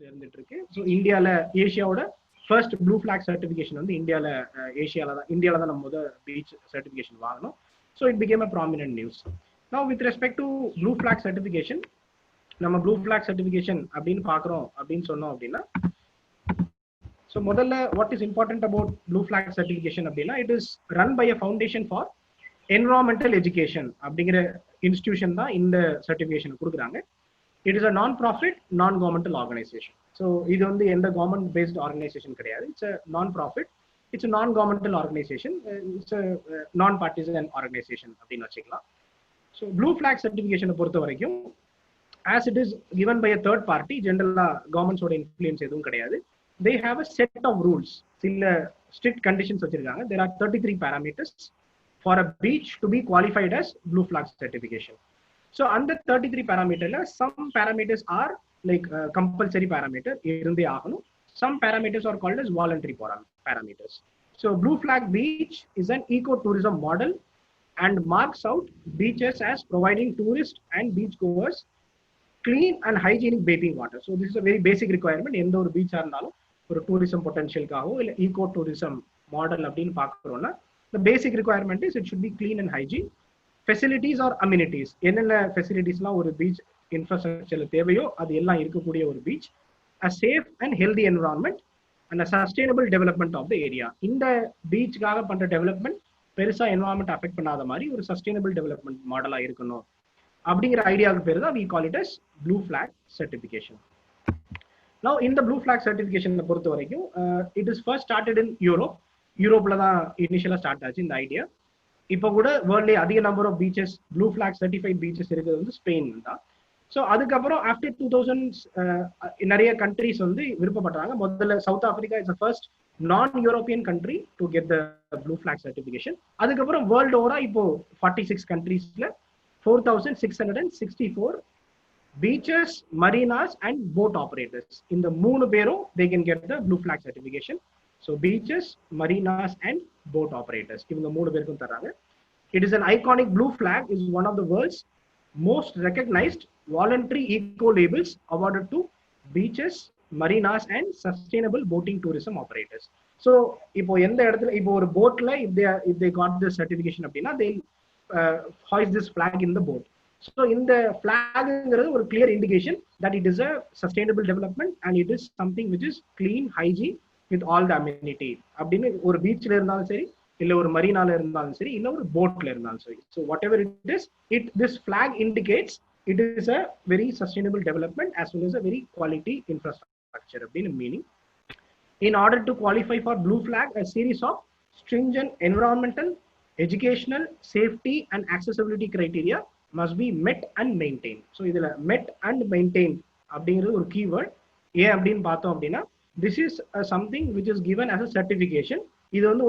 இருந்துட்டு இருக்கு. ஸோ இந்தியால ஏஷியாவோட ஃபர்ஸ்ட் ப்ளூ ஃபிளாக் சர்டிஃபிகேஷன் வந்து இந்தியால தான் நம்ம முதல் பீச் சர்டிஃபிகேஷன் வாங்கணும். So it became a prominent news. Now with respect to blue flag certification, நம்ம ப்ளூ ஃபிளாக் சர்டிஃபிகேஷன் அப்படின்னு பாக்குறோம் அப்படின்னு சொன்னோம் அப்படின்னா, ஸோ முதல்ல what is important about blue flag certification அப்படின்னா, it is run by a foundation for environmental education அப்படிங்கிற institution தான் இந்த சர்டிஃபிகேஷன் கொடுக்குறாங்க. இட் இஸ் அ நான் ப்ராஃபிட் நான் கவர்மெண்டல் ஆர்கனைசேஷன். ஸோ இது வந்து எந்த கவர்மெண்ட் பேஸ்ட் ஆர்கனைசேஷன் கிடையாது. இட்ஸ் அ நான் ப்ராஃபிட், இட்ஸ் அ நான் கவர்மெண்டல் ஆர்கனைசேஷன், இட்ஸ் அ நான் பார்ட்டிசன் ஆர்கனைசேஷன் அப்படின்னு வச்சுக்கலாம். ஸோ ப்ளூ ஃபிளாக் சர்டிஃபிகேஷனை பொறுத்த வரைக்கும், as it is given by a third party, generally governments ஓட influence எதுவும் கிடையாது. They have a set of rules, சில strict conditions வச்சிருக்காங்க. There are 33 parameters for a beach to be qualified as blue flag certification. So under 33 parameters, some parameters are like compulsory parameter இருந்தே ஆகணும். Some parameters are called as voluntary parameters. So blue flag beach is an eco-tourism model and marks out beaches as providing tourists and beach goers clean and hygienic bathing water. So this is a very basic requirement. எந்த ஒரு பீச்சா இருந்தாலும் ஒரு tourism பொட்டன்ஷியலுக்காகவோ இல்லை ego tourism model அப்படின்னு பார்க்குறோம்னா, the basic requirement is it should be clean and hygiene. Facilities or amenities, என்னென்ன ஃபெசிலிட்டிஸ்லாம் ஒரு beach இன்ஃப்ராஸ்ட்ரக்சர்ல தேவையோ அது எல்லாம் இருக்கக்கூடிய ஒரு beach. a safe and healthy environment and a sustainable development of the area. இந்த பீச்சுக்காக பண்ற டெவலப்மெண்ட் பெருசா என்வரான்மெண்ட் அஃபெக்ட் பண்ணாத மாதிரி ஒரு சஸ்டைனபிள் டெவலப்மெண்ட் மாடலா இருக்கணும் அப்படிங்கிற ஐடியாவுக்கு பேர் தான் we call it as blue flag certification. Now இந்த blue flag certification பொறுத்த வரைக்கும் it is first started in Europe. யூரோப்ல தான் இனிஷியலா ஸ்டார்ட் ஆச்சு இந்த ஐடியா. இப்போ கூட வேர்ல்ட்லேயே அதிக number of beaches blue flag certified beaches இருக்கிறது வந்து ஸ்பெயின் தான். ஸோ அதுக்கப்புறம் ஆஃப்டர் 2000s நிறைய கண்ட்ரிஸ் வந்து விருப்பப்படுறாங்க. முதல்ல சவுத் ஆப்பிரிக்கா இஸ் ஃபர்ஸ்ட் நான் European country to get the blue flag certification. அதுக்கப்புறம் வேர்ல்டு ஓவரா இப்போ 46 கண்ட்ரீஸ்ல 4664 beaches, marinas and boat operators. இந்த மூணு பேரும் they can get the blue flag certification. So beaches, marinas and boat operators, இவங்க மூணு பேருக்கும் தராங்க. It is an iconic blue flag is one of the world's most recognized voluntary eco labels awarded to beaches, marinas and sustainable boating tourism operators. So இப்போ எந்த இடத்துல இப்போ ஒரு போட்ல if they got this certification அப்படின்னா they hoist this flag in the boat. So இந்த ஃபிளாக்ங்கிறது ஒரு clear indication that it is a sustainable development and it is something which is clean, hygiene with all the amenity. அப்படின்னு ஒரு பீச்ல இருந்தாலும் சரி, இல்ல ஒரு மரீனால இருந்தாலும் சரி, இல்ல ஒரு போட்ல இருந்தாலும் சரி. So whatever it is, this flag indicates it is a very sustainable development as well as a very quality infrastructure அப்படின்னு meaning. In order to qualify for blue flag, a series of stringent environmental, educational, safety and accessibility criteria must be met and maintained. So இதுல met and maintained அப்படிங்கிறது ஒரு keyword. ஏன் அப்படின்னு பார்த்தோம் அப்படின்னா, this is something which is given as a certification. இது வந்து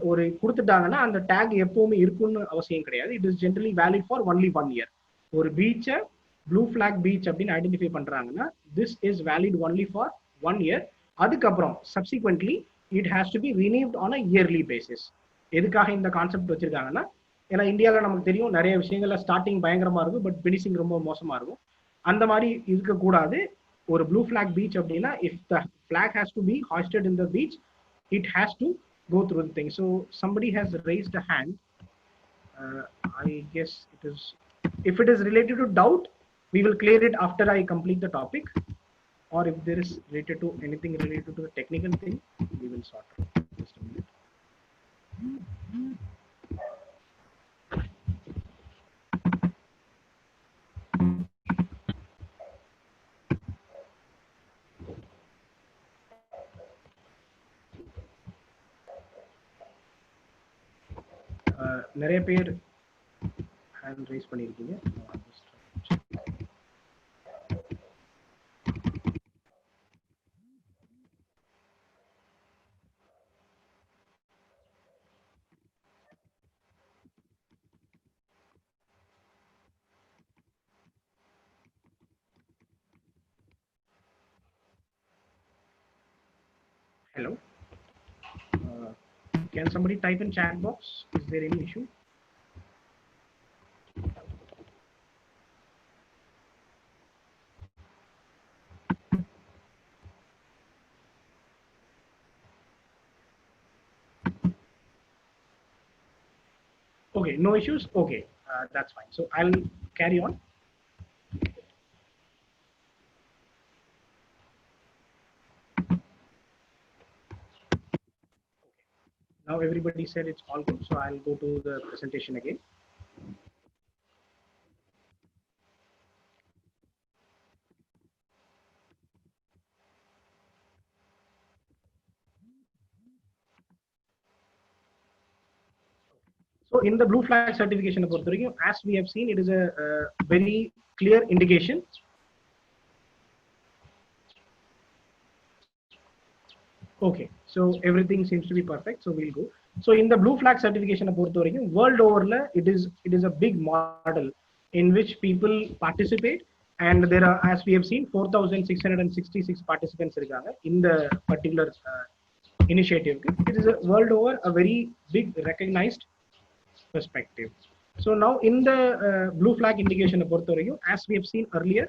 ஒரு கொடுத்துட்டாங்கன்னா அந்த டேக் எப்பவுமே இருக்கும்னு அவசியம் கிடையாது. It is generally valid for only 1 year. ஒரு பீச்சை ப்ளூ ஃபிளாக் பீச் அப்படின்னு ஐடென்டிஃபை பண்றாங்கன்னா this is valid only for 1 year. அதுக்கப்புறம் subsequently it has to be renewed on a yearly basis. எதுக்காக இந்த கான்செப்ட் வச்சிருக்காங்கன்னா, ஏன்னா இந்தியாவில் நமக்கு தெரியும் நிறைய விஷயங்கள்ல ஸ்டார்டிங் பயங்கரமா இருக்கும், பட் பினிஷிங் ரொம்ப மோசமா இருக்கும். அந்த மாதிரி இருக்கக்கூடாது. ஒரு ப்ளூ ஃபிளாக் பீச் அப்படின்னா if the flag has to be hoisted in the beach, it has to go through the thing. So somebody has raised a hand. I guess it is, if it is related to doubt, we will clear it after I complete the topic, or if there is related to anything related to the technical thing, we will sort it. Just a minute. நிறைய பேர் hand rice பண்ணியிருக்கீங்க. Hello. Can somebody type in chat box? Is there any issue? Okay, no issues. Okay, that's fine. So I'll carry on. Now everybody said it's all good, so I'll go to the presentation again. So in the blue flag certification, as we have seen, it is a very clear indication. Okay, so everything seems to be perfect. So we'll go. So in the blue flag certification, world over, it is a big model in which people participate, and there are, as we have seen, 4,666 participants in the particular initiative. It is a world over a very big recognized perspective. So now in the blue flag indication, as we have seen earlier,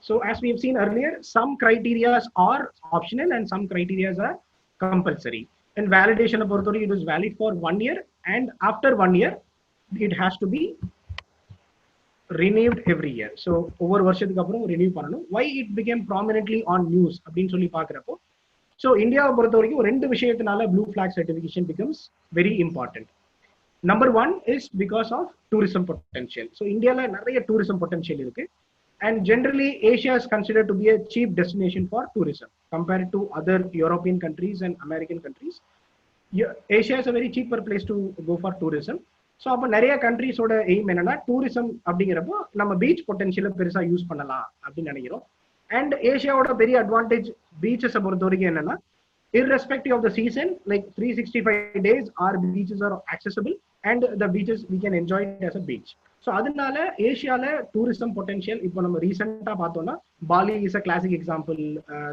so as we have seen earlier, some criteria are optional and some criteria are compulsory. And validation of authority, it is valid for 1 year, and after 1 year, it has to be renewed every year. So over வருஷத்துக்கு அப்புறம் renew பண்ணணும். Why it became prominently on news அப்படின்னு சொல்லி பார்க்குறப்போ, so இந்தியாவை பொறுத்த வரைக்கும் ரெண்டு விஷயத்தினால blue flag certification becomes very important. Number one is because of tourism potential. So Indiaல நிறைய tourism potential இருக்கு. And generally, Asia is considered to be a cheap destination for tourism compared to other European countries and American countries. Asia is a very cheaper place to go for tourism. So, அப்போ நிறைய கண்ட்ரிஸோட aim என்னன்னா tourism அப்படிங்கிறப்போ நம்ம beach பொட்டன்ஷியலை பெருசா use பண்ணலாம் அப்படின்னு நினைக்கிறோம். And ஏஷியாவோட பெரிய அட்வான்டேஜ் பீச்சஸை பொறுத்த வரைக்கும் என்னன்னா, irrespective of the season, like 365 days, our beaches are accessible and the beaches we can enjoy it as a beach. So அதனால ஏஷியால டூரிசம் பொட்டன்ஷியல் இப்போ நம்ம ரீசெண்டா பார்த்தோம்னா Bali is a classic example,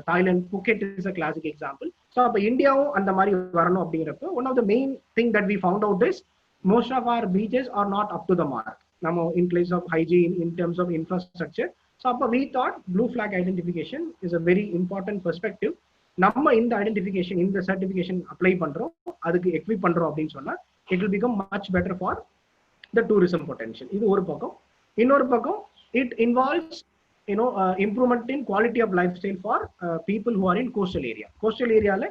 Thailand Phuket is a classic example. So அப்போ இந்தியாவும் அந்த மாதிரி வரணும் அப்படிங்கிறப்போ one of the main thing that we found out is most of our beaches are not up to the mark. Now, in place of hygiene, in terms of infrastructure. So, we thought blue flag identification is a very important perspective. நம்ம இந்த identification இந்த certification apply பண்றோம், அதுக்கு equip பண்றோம் அப்படின்னு சொன்னா it will become much better for the tourism potential. இது ஒரு பக்கம். இன்னொரு பக்கம் it involves improvement in quality of life style for people who are in coastal area. Coastal ஏரியால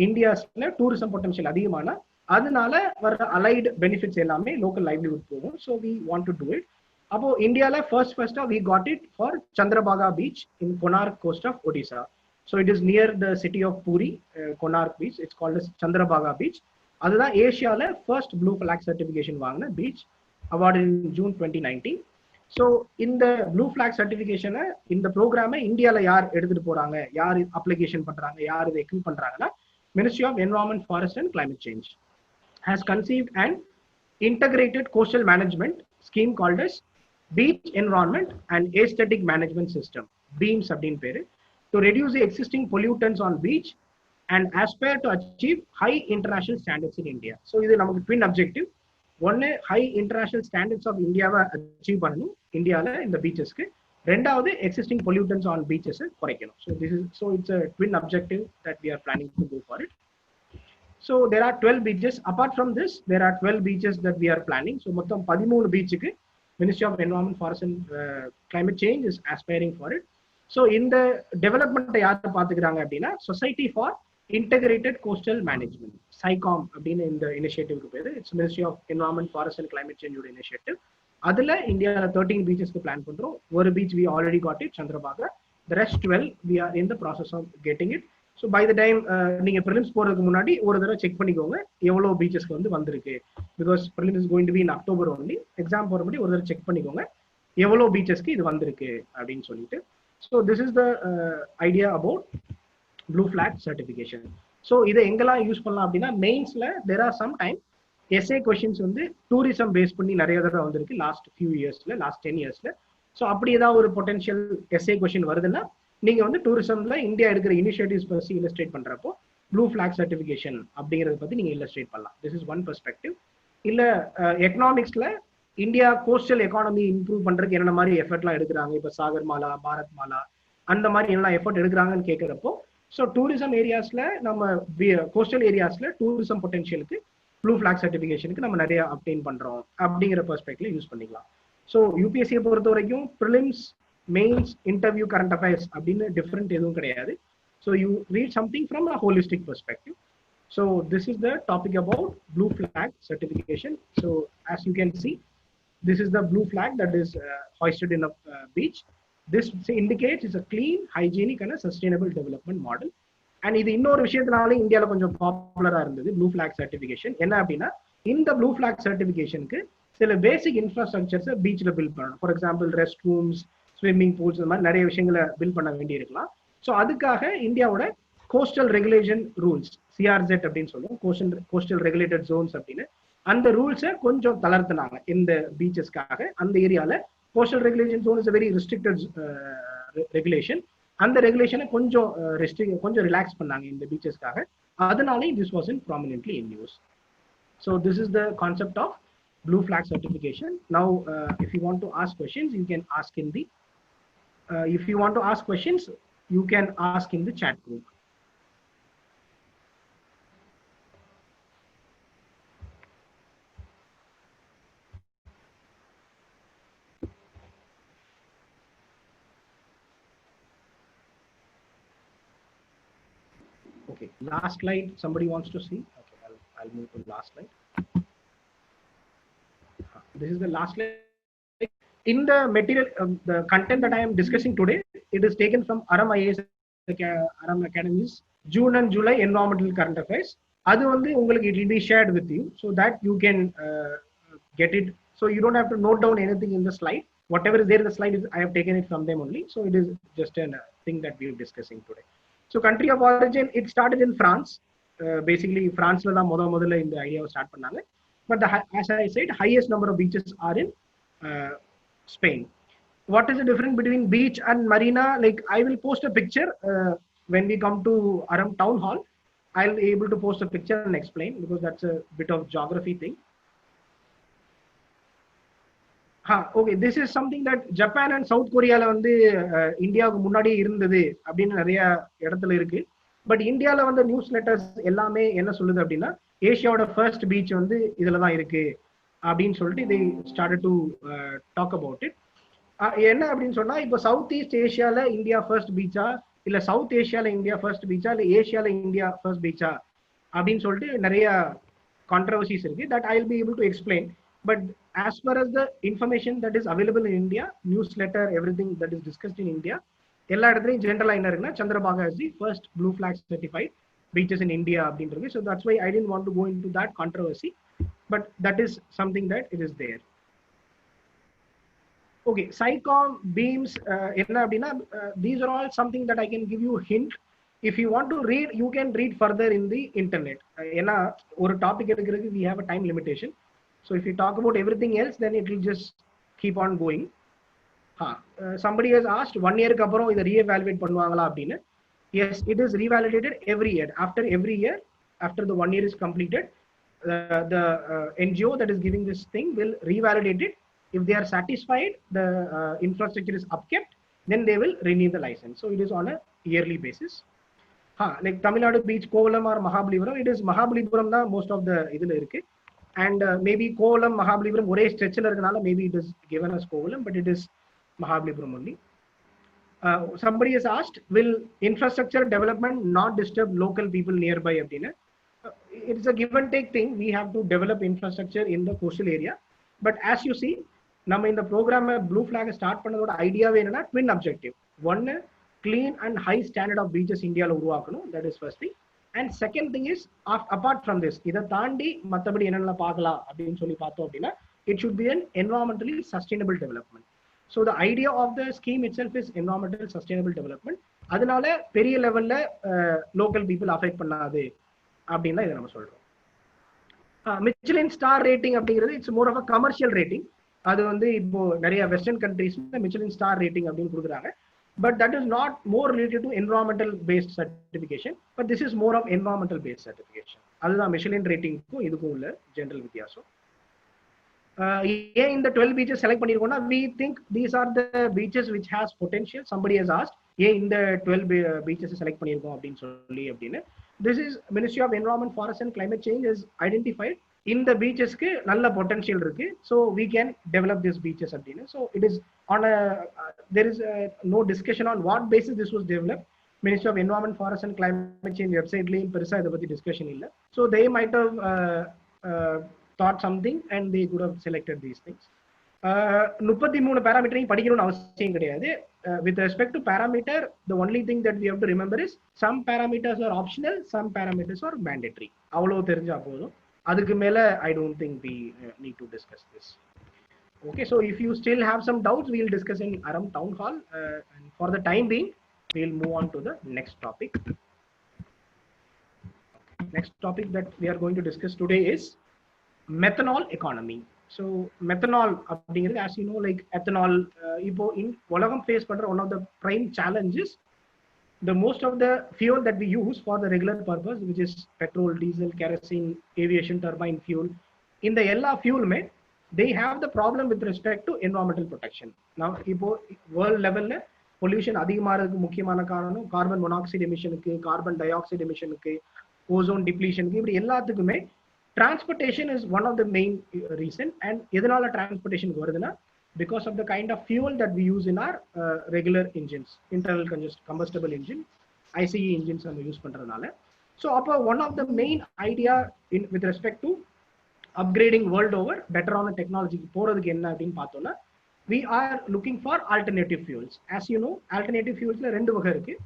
இந்தியாஸ்ல டூரிசம் பொட்டன்ஷியல் அதிகமான அதனால வர அலைட் பெனிஃபிட்ஸ் எல்லாமே லோக்கல் லைவ்லிஹுட் போகும். So we want to do it. அப்போ இந்தியால ஃபர்ஸ்டா we got it for Chandrabhaga beach in Konark coast of Odisha. So it is near the city of Puri, Konark Beach. It's called as Chandrabhaga Beach. அதுதான் ஏஷியால first blue flag certification வாங்கின beach, award இன் June 2019. So இந்த blue flag சர்டிஃபிகேஷனை இந்த ப்ரோக்ராமை இந்தியாவில் யார் எடுத்துட்டு போறாங்க, யார் அப்ளிகேஷன் பண்றாங்க, யார் இதை எக்யூப் பண்றாங்கன்னா, ministry of environment, forest and climate change has conceived an integrated coastal management scheme called as Beach Environment and Aesthetic Management System, BEAMS அப்படின் பேரு, to reduce the existing pollutants on beach and aspire to achieve high international standards in India. So இது நமக்கு twin objective. ஒன்னு high international standards of Indiaவை achieve பண்ணணும் இந்தியாவில் இந்த பீச்சஸ்க்கு. ரெண்டாவது existing pollutants on beaches குறைக்கணும். So it's a twin objective that we are planning to go for it. So there are 12 beaches. Apart from this, there are 12 beaches that we are planning. So மொத்தம் 13 beachக்கு Ministry of Environment, Forest and Climate Change is aspiring for it. So இந்த டெவலப்மெண்ட்டை யார் பார்த்துக்கிறாங்க அப்படின்னா, society for integrated coastal management, SICOM அப்படின்னு இந்த இனிஷியேட்டிவ்க்கு பேர். It's ministry of environment, forest and climate சேஞ்சோட இனிஷியேட்டிவ். அதுல இந்தியாவில் 13 பீச்சஸ்க்கு பிளான் பண்றோம். ஒரு beach we already got it, Chandrabhaga. The rest 12 we are in the process of getting it. So by the time நீங்க ப்ரிலிம்ஸ் போறதுக்கு முன்னாடி ஒரு தடவை செக் பண்ணிக்கோங்க எவ்வளோ பீச்சஸ்க்கு வந்திருக்கு. Because prelims is going to be in October only. Exam போற முன்னாடி ஒரு தடவை செக் பண்ணிக்கோங்க எவ்வளோ பீச்சஸ்க்கு இது வந்திருக்கு அப்படின்னு சொல்லிட்டு. So this is the idea about blue flag certification. So இதை எங்கெல்லாம் யூஸ் பண்ணலாம் அப்படின்னா, மெயின்ஸ்ல there are some time essay questions வந்து டூரிசம் பேஸ் பண்ணி நிறைய தடவை வந்திருக்கு லாஸ்ட் ஃபியூ இயர்ஸ்ல, லாஸ்ட் 10 இயர்ஸ்ல. ஸோ அப்படி ஏதாவது ஒரு பொட்டன்ஷியல் எஸ்ஏ கொஸ்டின் வருதுன்னா நீங்க வந்து டூரிசம்ல இந்தியா எடுக்கிற இனிஷியேட்டிவ்ஸ் பத்தி இல்லஸ்ட்ரேட் பண்றப்போ ப்ளூ ஃபிளாக் சர்டிஃபிகேஷன் அப்படிங்கறத பத்தி நீங்க இல்லஸ்ட்ரேட் பண்ணலாம். This is one perspective. இல்ல எக்கனாமிக்ஸ்ல இந்தியா கோஸ்டல் எக்கானமி இம்ப்ரூவ் பண்றதுக்கு என்ன மாதிரி எஃபர்ட்லாம் எடுக்கிறாங்க, இப்ப சாகர் மாலா, பாரத் மாலா அந்த மாதிரி என்ன எஃபர்ட் எடுக்கிறாங்கன்னு கேட்கிறப்போ ஸோ டூரிசம் ஏரியாஸ்ல நம்ம கோஸ்டல் ஏரியாஸ்ல டூரிசம் பொட்டன்ஷியலுக்கு ப்ளூ ஃபிளாக் சர்டிஃபிகேஷனுக்கு நம்ம நிறைய அப்டெயின் பண்றோம் அப்படிங்கிற பெர்ஸ்பெக்டிவ்ல யூஸ் பண்ணிக்கலாம். ஸோ யூபிஎஸ்சியை பொறுத்த வரைக்கும் prelims, mains, interview, current affairs அப்படின்னு டிஃப்ரெண்ட் எதுவும் கிடையாது. So you read something from a holistic perspective. So this is the topic about blue flag certification. So as you can see, this is the blue flag that is hoisted in a beach. This indicates it's a clean, hygienic and a sustainable development model. And இது இன்னொரு விஷயத்தினால இந்தியால கொஞ்சம் பாப்புலரா இருந்தது blue flag certification. என்ன அப்படின்னா, இந்த blue flag சர்டிஃபிகேஷனுக்கு சில பேசிக் இன்ஃப்ராஸ்ட்ரக்சர்ஸை பீச்சில் பில்ட் பண்ணணும். For example rest rooms, swimming pools, இந்த மாதிரி நிறைய விஷயங்களை பில்ட் பண்ண வேண்டி இருக்கலாம். ஸோ அதுக்காக இந்தியாவோட கோஸ்டல் ரெகுலேஷன் ரூல்ஸ், சிஆர்ஜெட் அப்படின்னு சொல்லுவோம், கோஸ்டல் ரெகுலேட்டட் ஜோன்ஸ் அப்படின்னு, அந்த ரூல்ஸை கொஞ்சம் தளர்த்தினாங்க இந்த பீச்சஸ்க்காக. அந்த ஏரியால coastal regulation zone is very restricted regulation. அந்த ரெகுலேஷனை கொஞ்சம் ரிலாக்ஸ் பண்ணாங்க இந்த பீச்சஸ்க்காக. அதனாலே this was in prominently in news. So this is the concept of blue flag certification. Now if you want to ask questions, you can ask in the if you want to ask questions, you can ask in the chat group. Okay, last slide somebody wants to see. Okay, I'll move to the last slide. This is the last slide. In the material, the content that I am discussing today, it is taken from Aram IAS Aram Academy's June and July environmental current affairs. அது வந்து உங்களுக்கு it will be shared with you so that you can get it. So you don't have to note down anything in the slide. Whatever is there in the slide, I have taken it from them only. So it is just a thing that we are discussing today. So country of origin, it started in France. Basically, France la முதல்ல இந்த ஐடியாவை start பண்ணாங்க. But as I said, highest number of beaches are in Spain. What is the difference between beach and marina? Like I will post a picture when we come to Aram Town Hall. I'll be able to post a picture and explain because that's a bit of geography thing. Okay, this is something that Japan and South Korea வந்து இந்தியாவுக்கு முன்னாடி இருந்தது அப்படின்னு நிறைய இடத்துல இருக்கு. But இந்தியாவில் வந்து நியூஸ் லெட்டர்ஸ் எல்லாமே என்ன சொல்லுது அப்படின்னா, ஏஷியாவோட ஃபர்ஸ்ட் பீச் வந்து இதுல தான் இருக்கு அப்படின்னு சொல்லிட்டு இதை started to talk about it. என்ன அப்படின்னு சொன்னா, இப்போ சவுத் ஈஸ்ட் ஏஷியால இந்தியா ஃபர்ஸ்ட் பீச்சா, இல்ல சவுத் ஏஷியால இந்தியா ஃபர்ஸ்ட் பீச்சா, இல்ல ஏஷியால இந்தியா ஃபர்ஸ்ட் பீச்சா அப்படின்னு சொல்லிட்டு நிறைய கான்ட்ரவர்சிஸ் இருக்கு. That I will be able to explain. But as far as the information that is available in India, newsletter, everything that is discussed in India, எல்லா இடத்துலையும் ஜென்ரலா என்ன இருக்குன்னா, Chandrabhaga is the first blue flag certified beaches in India அப்படின்றது. So that's why I didn't want to go into that controversy, but that is something that it is there. Okay, SciComm, beams, என்ன அப்படின்னா, these are all something that I can give you hint. If you want to read, you can read further in the internet. ஏன்னா ஒரு topic எடுக்கிறதுக்கு we have a time limitation. So if you talk about everything else, then it will just keep on going. Somebody has asked 1 year க்கு அப்புறம் இதை reevaluate பண்ணுவாங்களா அப்படின்னு. Yes, it is revalidated every year. After every year, after the 1 year is completed, the NGO that is giving this thing will revalidate it. If they are satisfied, the infrastructure is upkept, then they will renew the license. So it is on a yearly basis. Like Tamil Nadu beach, Kovalam or Mahabalipuram, it is Mahabalipuram da most of the இதுல இருக்கு. And maybe Kovalam, Mahabalipuram ஒரே ஸ்ட்ரெச்ல இருக்கனால maybe it is given as Kovalam, but it is Mahabalipuram only. Somebody has asked, will infrastructure development not disturb local people nearby அப்படின்னா, it's a give and take thing. We have to develop infrastructure in the coastal area. But as you see, நம்ம இந்த ப்ரோக்ராமை blue flag start பண்ணதோட ஐடியாவே என்னன்னா, twin objective. ஒன்னு, clean and high standard of beaches இந்தியாவில் உருவாக்கணும். That is first thing. And second thing is, apart from this, இதை தாண்டி மற்றபடி என்னென்ன பார்க்கலாம் அப்படின்னு சொல்லி பார்த்தோம் அப்படின்னா, it should be an environmentally sustainable development. So the idea of the scheme itself is environmental sustainable development. அதனால பெரிய லெவல்ல லோக்கல் பீப்புள் அஃபெக்ட் பண்ணாது அப்படின்னு இதை நம்ம சொல்றோம். மிச்சலின் ஸ்டார் ரேட்டிங் அப்படிங்கிறது it's more of a commercial rating. அது வந்து இப்போ நிறைய வெஸ்டர்ன் கண்ட்ரீஸ்ல மிச்சலின் ஸ்டார் ரேட்டிங் அப்படின்னு கொடுக்குறாங்க. But that is not more related to environmental based certification, but this is more of environmental based certification. அதுதான் Michelin ரேட்டிங்க்கும் இதுக்கும் உள்ள ஜெனரல் வித்தியாசம். ஏன் இந்த 12 beaches செலக்ட் பண்ணிருக்கோம்னா, we think these are the beaches which has potential. Somebody has asked, ஏன் இந்த 12 பீச்சஸ் செலக்ட் பண்ணியிருக்கோம் அப்படின்னு சொல்லி அப்படின்னு this is ministry of environment forest and climate change is identified இந்த பீச்சஸ்க்கு நல்ல பொட்டன்ஷியல் இருக்கு so we can develop this beaches அப்படின்னு so it is on there is no discussion on what basis this was develop ministry of environment forest and climate change வெப்சைட்லையும் பெருசாக இதை பற்றி discussion இல்லை so they might have thought something and they could have selected these things 33 பேராமீட்டரையும் படிக்கணும்னு அவசியம் கிடையாது with respect to parameter the only thing that we have to remember is some parameters are optional some parameters are mandatory அவ்வளவு தெரிஞ்சா போதும் அதுக்கு மேல I don't think we need to discuss this. Okay, so if you still have some doubts we will discuss in Aram town hall and for the time being we will move on to the next topic. Next topic that we are going to discuss today is methanol economy. So methanol அப்படிங்கிறது as you know like ethanol இப்போ உலகம் face பண்ற one of the prime challenges the most of the fuel that we use for the regular purpose which is petrol diesel kerosene aviation turbine fuel in the எல்லா fuelமே they have the problem with respect to environmental protection. Now இப்போ world levelல pollution அதிகமாகிறதுக்கு முக்கியமான காரணம் carbon monoxide எமிஷனுக்கு carbon dioxide எமிஷனுக்கு ozone டிப்ளீஷனுக்கு இப்படி எல்லாத்துக்குமே transportation is one of the main reason and எதனால transportation வருதுன்னா because of the kind of fuel that we use in our regular engines internal combustible engine ICE engines நம்ம use பண்றதுனால so அப்போ one of the main idea with respect to upgrading world over better on technology போறதுக்கு என்ன அப்படின்னு பார்த்தோம்னா we are looking for alternative fuels. As you know alternative fuels ல ரெண்டு வகை இருக்கு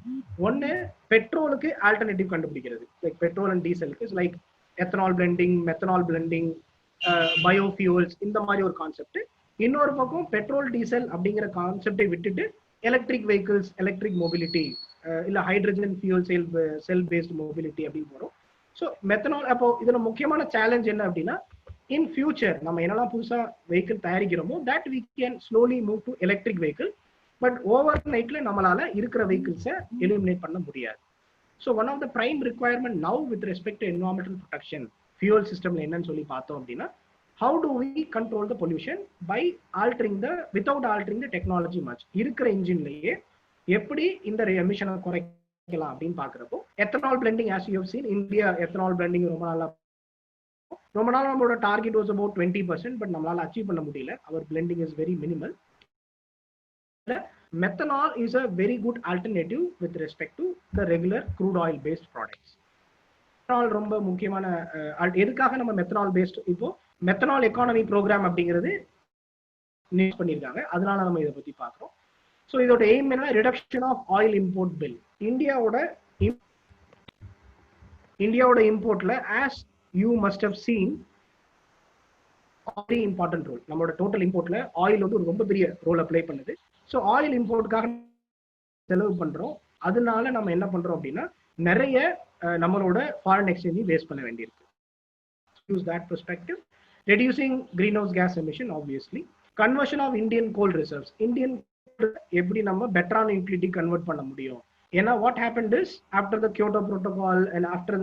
ஒன்னு பெட்ரோலுக்கு alternative கண்டுபிடிக்கிறது like petrol and diesel is like ethanol blending methanol blending biofuels இந்த மாதிரி ஒரு கான்செப்ட் இன்னொரு பக்கம் பெட்ரோல் டீசல் அப்படிங்கிற கான்செப்டை விட்டுட்டு எலக்ட்ரிக் வெஹிக்கிள்ஸ் எலக்ட்ரிக் மொபிலிட்டி இல்ல hydrogen fuel cell based mobility அப்படின்னு போறோம் ஸோ மெத்தனால் அப்போ இதுல முக்கியமான சேலஞ்ச் என்ன அப்படின்னா இன் ஃபியூச்சர் நம்ம என்னெல்லாம் புதுசா வெஹிக்கிள் தயாரிக்கிறோமோ that we can slowly move to electric vehicle but over நைட்ல நம்மளால இருக்கிற வெஹிக்கிள்ஸை எலிமினேட் பண்ண முடியாது. So one of the prime requirement now with respect to environmental protection fuel system என்னன்னு சொல்லி பார்த்தோம் அப்படின்னா how do we control the pollution by altering the without altering the technology much இருக்கிற இன்ஜின்லயே எப்படி இந்த எமிஷனை குறைக்கலாம் அப்படின்னு பாக்குறப்போ ethanol blending as you have seen India ethanol blending ரொம்ப நாளா நம்மளோட டார்கெட் was about 20% பட் நம்மளால அச்சீவ் பண்ண முடியல our blending is very minimal. Methanol is a very good alternative with respect to the regular crude oil based products. Methanol ரொம்ப முக்கியமான எதுக்காக நம்ம methanol based இப்போ methanol economy program அப்படிங்கிறது news பண்ணிருக்காங்க அதனால நம்ம இத பத்தி பார்க்கிறோம். சோ இதோட எய்ம் என்ன reduction of oil import bill இந்தியாவோட இம்போர்ட்ல as you must have seen very important role நம்மளோட டோட்டல் இம்போர்ட்ல ஆயில் வந்து ஒரு ரொம்ப பெரிய ரோல் அப்ளை பண்ணுது. ஸோ ஆயில் இம்போர்ட்டுக்காக செலவு பண்றோம் அதனால நம்ம என்ன பண்றோம் அப்படின்னா நிறைய நம்மளோட ஃபாரின் எக்ஸ்சேஞ்சை வேஸ்ட் பண்ண வேண்டியிருக்கு. Use that perspective reducing green house gas emission obviously conversion of Indian coal reserves Indian எப்படி நம்ம பெட்டரான யூட்டிலிட்டி கன்வெர்ட் பண்ண முடியும் ஏன்னா what happened is after the Kyoto protocol and after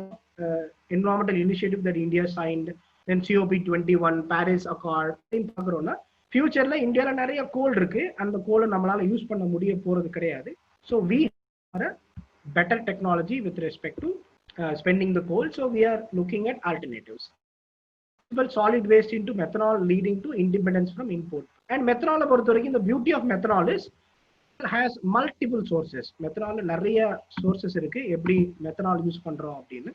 environmental initiative that India signed then COP21 Paris Accord பார்க்குறோம்னா ஃபியூச்சர்ல இந்தியால நிறைய கோல் இருக்கு அந்த கோலை நம்மளால யூஸ் பண்ண முடிய போறது கிடையாது. So we are better technology with respect to spending the coal so we are looking at alternatives. Solid waste into methanol leading to independence from import and methanol பொறுத்த வரைக்கும் the beauty of methanol is has multiple sources. methanol நிறைய sources இருக்கு எப்படி methanol use பண்றோம் அப்படின்னு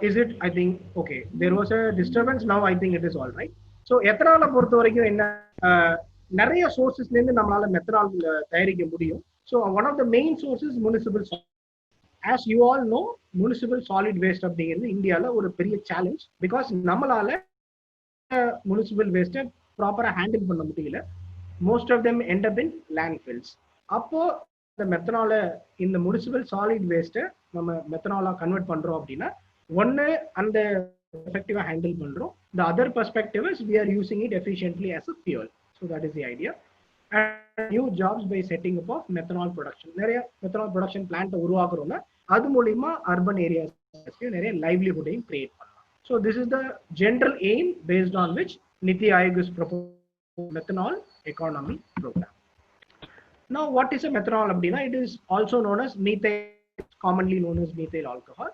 is it I think okay there was a disturbance now I think it is all right. So ethanol பொறுத்த வரைக்கும் என்ன நிறைய சோர்சஸ்ல இருந்து நம்மளால methanol தயாரிக்க முடியும். So one of the main sources municipal as you all know municipal solid waste அப்படிங்கிறது இந்தியால ஒரு பெரிய சேலஞ்ச் பிகாஸ் நம்மளால முனிசிபல் வேஸ்ட்டை ப்ராப்பரா ஹேண்டில் பண்ண முடியல. Most of them end up in landfills. அப்போ இந்த மெத்தனால இந்த முனிசிபல் சாலிட் வேஸ்ட்டை நம்ம மெத்தனாலா கன்வெர்ட் பண்றோம் அப்படின்னா ஒன்னு அந்த எஃபெக்டிவா ஹேண்டில் பண்றோம். The other perspective is we are using it efficiently as a fuel. So that is the idea. And new jobs by setting up of methanol production. நிறைய methanol production plant உருவாக்குறோம்னா அது மூலமா urban areas நிறைய livelihood-ஐயும் create பண்ணலாம். So this is the general aim based on which Niti Aayog is proposing methanol economy program. Now what is a methanol அப்படின்னா, it is also known as methyl, commonly known as methyl alcohol.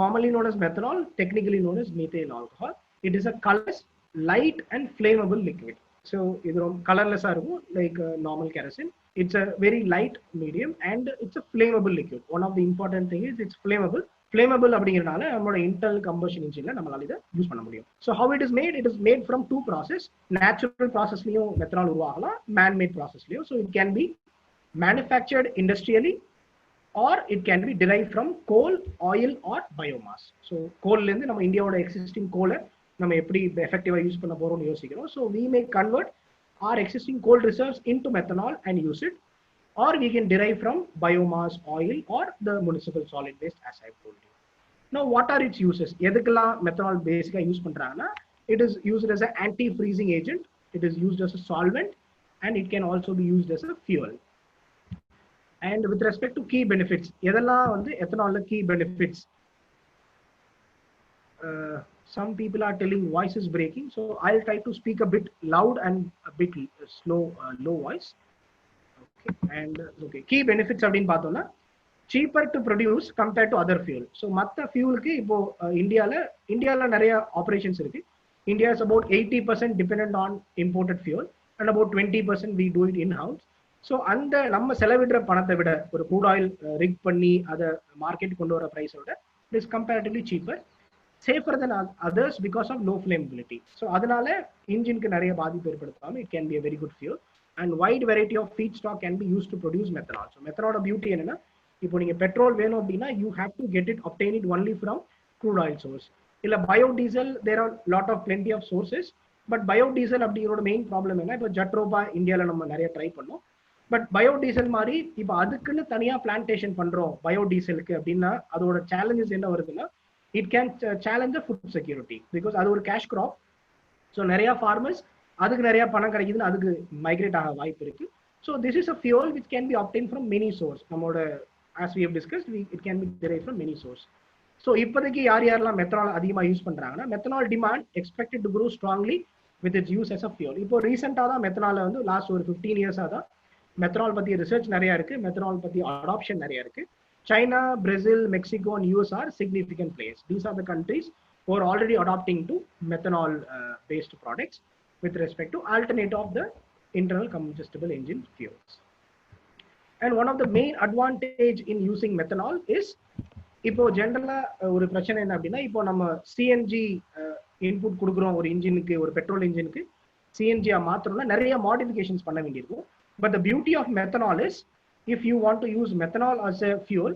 Commonly known as methanol, technically known as methyl alcohol. It is a colorless, light and flammable liquid. So இது colorless like normal kerosene. It's a very light medium and it's a flammable liquid. One of the important thing is it's flammable. Flammable அப்படிங்கிறனால நம்மளோட internal combustion engine நம்மளால இதை use பண்ண முடியும். So how it is made? It is made from two process. Natural processலயும் methanol உருவாகலாம், man made processலயும். So it can be manufactured industrially or it can be derived from coal, oil or biomass. So coal ல இருந்து நம்ம இந்தியாவோட existing coal நம்ம எப்படி effectively use பண்ண போறோம்னு யோசிக்கிறோம். So we may convert our existing coal reserves into methanol and use it, or we can derive from biomass, oil or the municipal solid waste as I told you. Now what are its uses? எதுக்கெல்லாம் methanol basically use பண்றாங்கன்னா, it is used as an anti-freezing agent, it is used as a solvent and it can also be used as a fuel. And with respect to key benefits, எதெல்லாம் வந்து ethanol key benefits? Some people are telling voice is breaking, so I'll try to speak a bit loud and a bit slow, low voice. Okay. And okay, key benefits அப்படின்னு பார்த்தோம்னா, cheaper to produce compared to other fuel. So மற்ற fuelக்கு இப்போ இந்தியால நிறைய operations இருக்கு. India is about 80% dependent on imported fuel and about 20% we do it in house. So அந்த நம்ம செலவிடுற பணத்தை விட ஒரு crude oil rig பண்ணி அதை மார்க்கெட் கொண்டு வர பிரைஸ் விட it is comparatively cheaper, safer than others because of low flammability. So அதனால இன்ஜினுக்கு நிறைய பாதிப்பு ஏற்படுத்தாம it can be a very good fuel and wide variety of feedstock can be used to produce methanol. So methanol beauty என்னன்னா, இப்போ நீங்க petrol வேணும் அப்படின்னா you have to get it, obtain it only from crude oil source. இல்ல biodiesel, there are lot of plenty of sources, but biodiesel அப்படிங்கறோட main problem என்ன, இப்போ jatropha இந்தியால நம்ம நிறைய ட்ரை பண்ணோம், பட் பயோடீசல் மாதிரி இப்போ அதுக்குன்னு தனியா பிளான்டேஷன் பண்றோம் பயோடீசலுக்கு அப்படின்னா அதோட சேலஞ்சஸ் என்ன வருதுன்னா, it can challenge food security because அது ஒரு கேஷ் கிராப். ஸோ நிறைய ஃபார்மர்ஸ் அதுக்கு நிறைய பணம் கிடைக்குதுன்னு அதுக்கு மைக்ரேட் ஆக வாய்ப்பு இருக்கு. So this is a fuel which can be obtain from many source. நம்மளோட as we have discussed it can be derive from many source. So இப்போதைக்கு யாரெல்லாம் மெத்தனால் அதிகமாக யூஸ் பண்றாங்கன்னா, methanol demand expected to grow strongly with its use as a fuel. இப்போ ரீசெண்டாக தான் மெத்தனால வந்து last ஒரு 15 இயர்ஸாக தான் மெத்தனால் பத்தி ரிசர்ச் நிறைய இருக்கு, மெத்தனால் பத்தி அடாப்ஷன் நிறைய இருக்கு. China, Brazil, Mexico and US are significant players. These are the countries who are already adopting to methanol based products with respect to alternate of the internal combustible engine fuels. And one of the main advantage in using methanol is, இப்போ ஜெனரலா ஒரு பிரச்சனை என்ன அப்படின்னா, இப்போ நம்ம CNG input கொடுக்குறோம் ஒரு இன்ஜினுக்கு, ஒரு பெட்ரோல் இன்ஜினுக்கு சிஎன்ஜியா மாத்திரம்னா நிறைய மாடிஃபிகேஷன்ஸ் பண்ண வேண்டியிருக்கும். But the beauty of methanol is, if you want to use methanol as a fuel,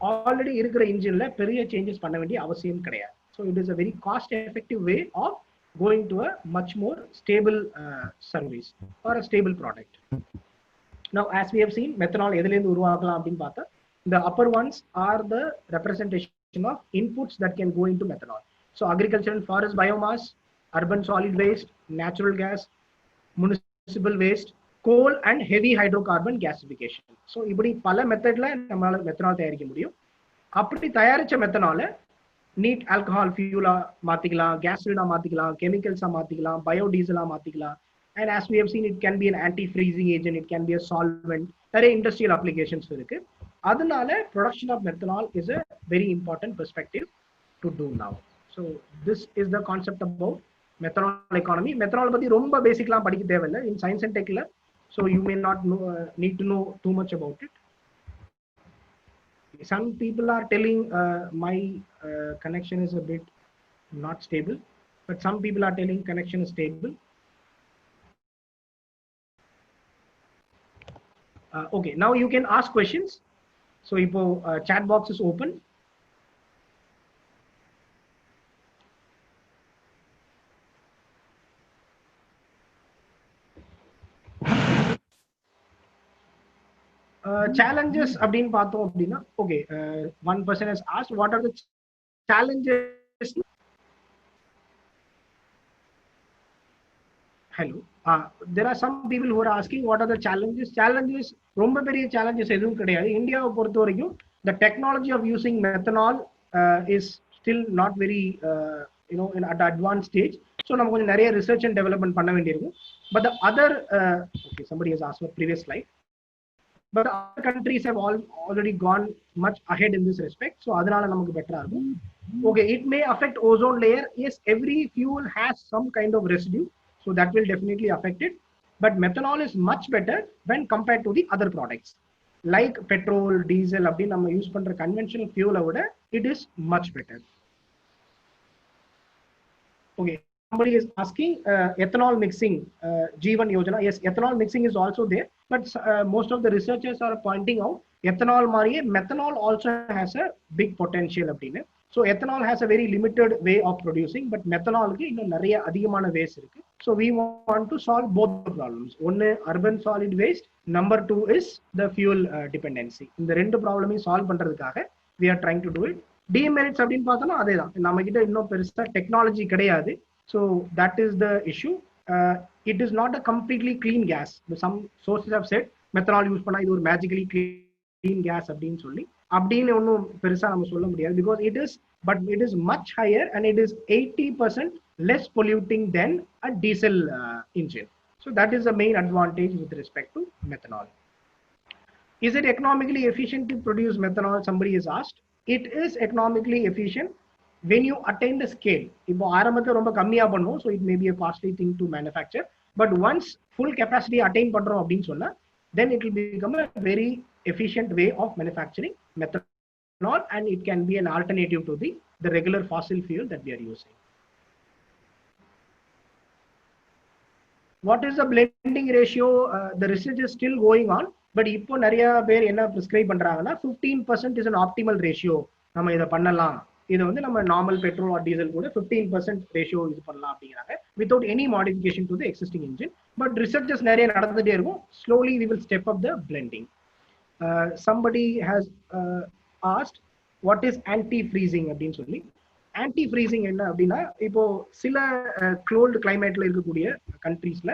already இருக்கிற இன்ஜின்ல பெரிய சேஞ்சஸ் பண்ண வேண்டிய அவசியம் கிடையாது. So it is a very cost effective way of going to a much more stable service or a stable product. Now as we have seen, methanol எதுல இருந்து உருவாக்கலாம் அப்படின்னு பார்த்தா, the upper ones are the representation of inputs that can go into methanol. So agriculture and forest biomass, urban solid waste, natural gas, municipal waste, coal and heavy hydrocarbon gasification. So இப்படி பல மெத்தட்ல நம்மளால methanol தயாரிக்க முடியும். அப்படி தயாரிச்ச மெத்தனால NEET alcohol ஃபியூலா மாத்திக்கலாம், gasolina மாத்திக்கலாம், கெமிக்கல்ஸா மாத்திக்கலாம், பயோடீசலா மாத்திக்கலாம். And as we have seen, it can be an anti-freezing agent, it can be a solvent. நிறைய இண்டஸ்ட்ரியல் அப்ளிகேஷன்ஸ் இருக்கு. அதனால production of methanol is a very important perspective to do now. So this is the concept about methanol economy. methanol பத்தி ரொம்ப பேசிக்லாம் படிக்க தேவையில்லை in science and techல. So you may not know, need to know too much about it. Some people are telling my connection is a bit not stable, but some people are telling connection is stable. Okay, now you can ask questions. So ipo chat box is open. Challenges அப்படின்னு பார்த்தோம் அப்படின்னா, okay, one person has asked what are the challenges. Hello, there are some people who are asking what are the challenges. ரொம்ப பெரிய challenges எதுவும் கிடையாது. இந்தியாவை பொறுத்த வரைக்கும் the technology of using methanol is still not very in at advanced stage. So நம்ம கொஞ்சம் நிறைய research and development பண்ண வேண்டியிருக்கும். But the other okay, somebody has asked for previous slide. but other countries have already gone much ahead in this respect. So அதனால நமக்கு பெட்டரா இருக்கும். Okay, it may affect ozone layer. Yes, every fuel has some kind of residue, so that will definitely affect it. But methanol is much better when compared to the other products like petrol, diesel அப்படி நம்ம use பண்ற conventional fuel விட it is much better. Okay, somebody is asking ethanol mixing, Jeevan Yojana. Yes, ethanol mixing is also there, but most of the researchers are pointing out ethanol mariye methanol also has a big potential அப்படினு. So ethanol has a very limited way of producing, but methanol க்கு இன்னும் நிறைய அதிகமான ways இருக்கு. So we want to solve both the problems. One, urban solid waste. Number two is the fuel dependency. இந்த ரெண்டு ப்ராப்ளமையும் solve பண்றதுக்காக we are trying to do it. Demerits அப்படின்னு பார்த்தோம்னா அதே தான், நம்ம கிட்ட இன்னும் பெருசா டெக்னாலஜி கிடையாது. So that is the issue. It is not a completely clean gas. Some sources have said methanol use பண்ணா இது ஒரு magically clean gas அப்படின்னு சொல்லி, அப்படின்னு ஒன்றும் பெருசா நம்ம சொல்ல முடியாது, because it is much higher and it is 80% less polluting than a diesel engine. So that is the main advantage with respect to methanol. Is it economically efficient to produce methanol? Somebody has asked. It is economically efficient when you attain the scale. இப்போ ஆரம்பத்துல ரொம்ப கம்மியா பண்ணுவோம், so it may be a costly thing to manufacture, but once full capacity attain பண்றோம் அப்படின்னு சொன்னா, then it will become a very efficient way of manufacturing methanol, and it can be an alternative to the regular fossil fuel that we are using. What is the blending ratio? The research is still going on, but இப்போ நிறைய பேர் என்ன prescribe பண்றாங்கன்னா 15% is an optimal ratio. நம்ம இதை பண்ணலாம், இதை வந்து நம்ம நார்மல் பெட்ரோல் ஆர் டீசல் கூட 15% ரேஷியோ இது பண்ணலாம் அப்படிங்கிறாங்க, without any modification to the existing engine. But researches நிறைய நடந்துட்டே இருக்கும். Slowly we will step up the blending. somebody has asked what is anti freezing அப்படின்னு சொல்லி. ஆன்டி ஃப்ரீசிங் என்ன அப்படின்னா, இப்போ சில கோல்டு கிளைமேட்ல இருக்கக்கூடிய கண்ட்ரீஸ்ல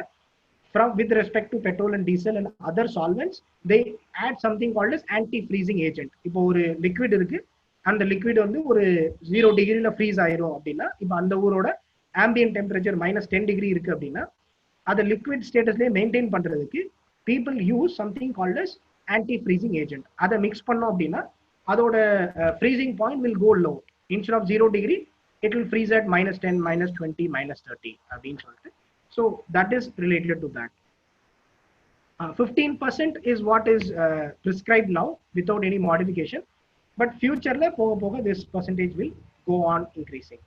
from with respect to petrol and diesel and other solvents, they add something called as anti-freezing agent. இப்போ ஒரு liquid இருக்கு, அந்த லிக்விட் வந்து ஒரு 0 டிகிரில ஃப்ரீஸ் ஆயிரும் அப்படின்னா, இப்போ அந்த ஊரோட ஆம்பியன்ட் டெம்பரேச்சர் -10 டிகிரி இருக்கு அப்படின்னா, அதை லிக்விட் ஸ்டேட்டஸ்லேயே மெயின்டைன் பண்றதுக்கு people use something called as anti-freezing agent. அதை மிக்ஸ் பண்ணோம் அப்படின்னா அதோட freezing point will go low. Instead of 0 degree, it will freeze at -10, -20, -30 அப்படின்னு சொல்லிட்டு. So that is related to that. 15% is what is prescribed now without any modification, but future la poga poga this percentage will go on increasing.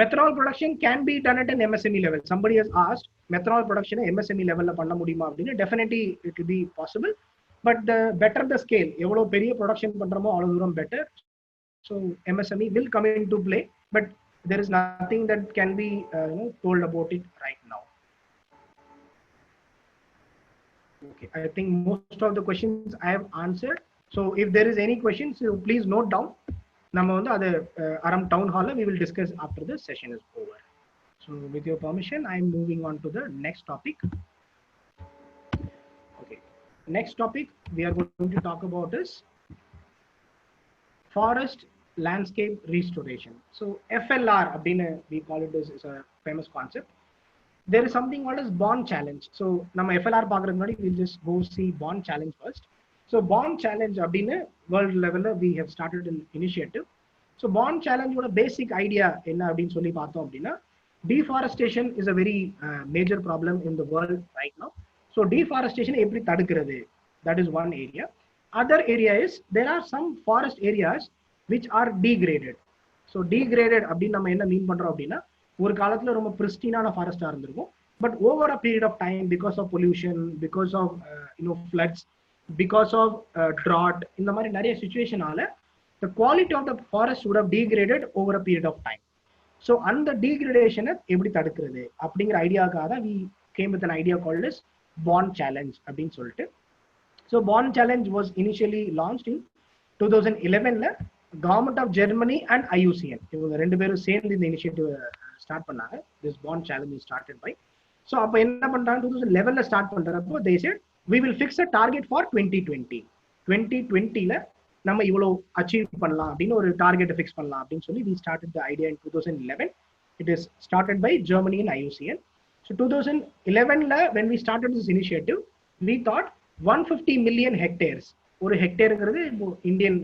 Methanol production can be done at an MSME level. Somebody has asked methanol production MSME level la panna mudiyuma appadina. Definitely it will be possible, but the better the scale, evlo periya production pandromo avlo dooram better. So MSME will come into play, but there is nothing that can be told about it right now. Okay, I think most of the questions I have answered. So if there is any questions, please note down. நம்ம வந்து அது around town hall we will discuss after the session is over. So with your permission, I am moving on to the next topic. Okay, next topic we are going to talk about is forest landscape restoration. So FLR abdina we call it as is a famous concept. There is something called as Bond Challenge. So nama FLR paakradhu munadi we'll just go see Bond Challenge first. So Bond Challenge abdina world level we have started an initiative. So Bond Challenge oda basic idea enna abdin solli paathom abdina, deforestation is a very major problem in the world right now. So deforestation eppadi thadukkiradhu, that is one area. Other area is there are some forest areas which are degraded. So degraded அப்படின்னு நம்ம என்ன மீன் பண்றோம் அப்படின்னா, ஒரு காலத்துல ரொம்ப பிரிஸ்டினான ஃபாரஸ்டா இருந்திருக்கும், but over a period of time because of pollution, because of floods, because of drought, இந்த மாதிரி நிறைய சுச்சுவேஷனால the quality of the forest would have degraded over a period of time. So அந்த degradation எப்படி தடுக்கிறது அப்படிங்கிற ஐடியாக்காக தான் we came with an idea called as Bond Challenge அப்படின்னு சொல்லிட்டு. So Bond Challenge was initially launched in 2011ல government of Germany and IUCN இவங்க ரெண்டு பேரும் சேர்ந்து இந்த இனிஷியேட்டிவ் ஸ்டார்ட் பண்ணாங்க. This Bonn challenge started by. So அப்போ என்ன பண்றாங்க, 2011ல ஸ்டார்ட் பண்றப்போ they said we will fix a target for 2020. 2020ல நம்ம இவ்வளோ அச்சீவ் பண்ணலாம் அப்படின்னு ஒரு டார்கெட்டை ஃபிக்ஸ் பண்ணலாம் அப்படின்னு சொல்லி we started the idea in 2011. It is started by Germany and IUCN. So 2011ல when we started this initiative, we thought 150 million hectares. ஒரு ஹெக்டேருங்கிறது இப்போ இந்தியன்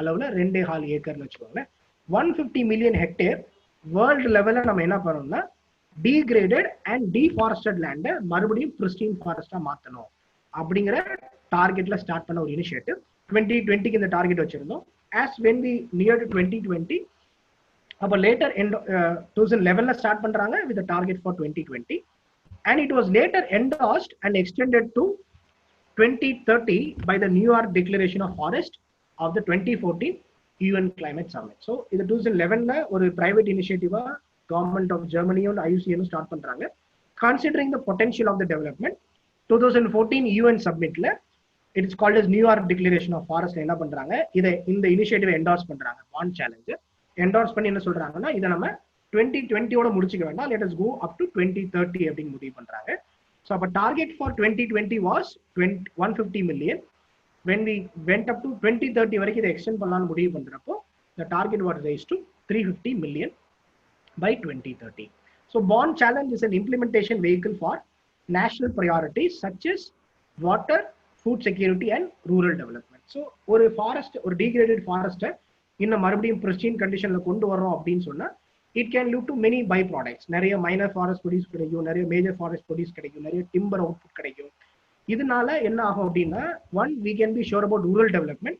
அளவுல 2.4 ஏக்கர்னு வச்சுக்கோங்க. 150 மில்லியன் ஹெக்டேர் வேர்ல்டு லெவல்ல நம்ம என்ன பண்ணோம்னா டீகிரேடட் அண்ட் டீஃபாரஸ்டட் லேண்டை மறுபடியும் பிரிஸ்டீன் ஃபாரஸ்டா மாத்தணும் அப்படிங்கிற டார்கெட்ல ஸ்டார்ட் பண்ண ஒரு இனிஷியேட்டிவ். 2020க்கு இந்த டார்கெட் வச்சிருந்தோம். as when we near to 2020, அப்போ லேட்டர் 2011ல ஸ்டார்ட் பண்றாங்க with a target for 2020, and it was later endorsed and extended to 2030 by the New York Declaration of Forest of the 2014 UN Climate Summit. So இது 2011ல ஒரு private இனிஷியேட்டிவா government of ஜெர்மனியும் IUCN start பண்றாங்க. Considering the potential of the development 2014 UN சப்மிட்ல it's called as New York declaration of forest என்ன பண்றாங்க, இதை இந்த initiative endorse பண்றாங்க. Bond challenge endorse பண்ணி என்ன சொல்றாங்கன்னா, இதை நம்ம 2020யோட முடிச்சுக்க வேண்டாம், let us go up to 2030 அப்படின்னு முடிவு பண்றாங்க. So our target for 2020 was 150 million. When we went up to 2030 வரைக்கும் இதை எக்ஸ்டெண்ட் பண்ணலாம்னு முடிவு பண்றப்போ the target was raised to 350 million by 2030. So Bond Challenge is an implementation vehicle for national priorities such as water, food security and rural development. So ஒரு forest, ஒரு degraded ஃபாரஸ்ட்டை இன்னும் மறுபடியும் பிரிஸ்டீன் கண்டிஷன்ல கொண்டு வரோம் அப்படின்னு சொன்னா it can lead to many by products. நிறைய மைனர் ஃபாரஸ்ட் ப்ரொடியூஸ் கிடைக்கும், நிறைய மேஜர் ஃபாரஸ்ட் ப்ரொடியூஸ் கிடைக்கும், நிறைய டிம்பர் அவுட்புட் கிடைக்கும். இதனால என்ன ஆகும் அப்படின்னா, one we can be sure about rural development.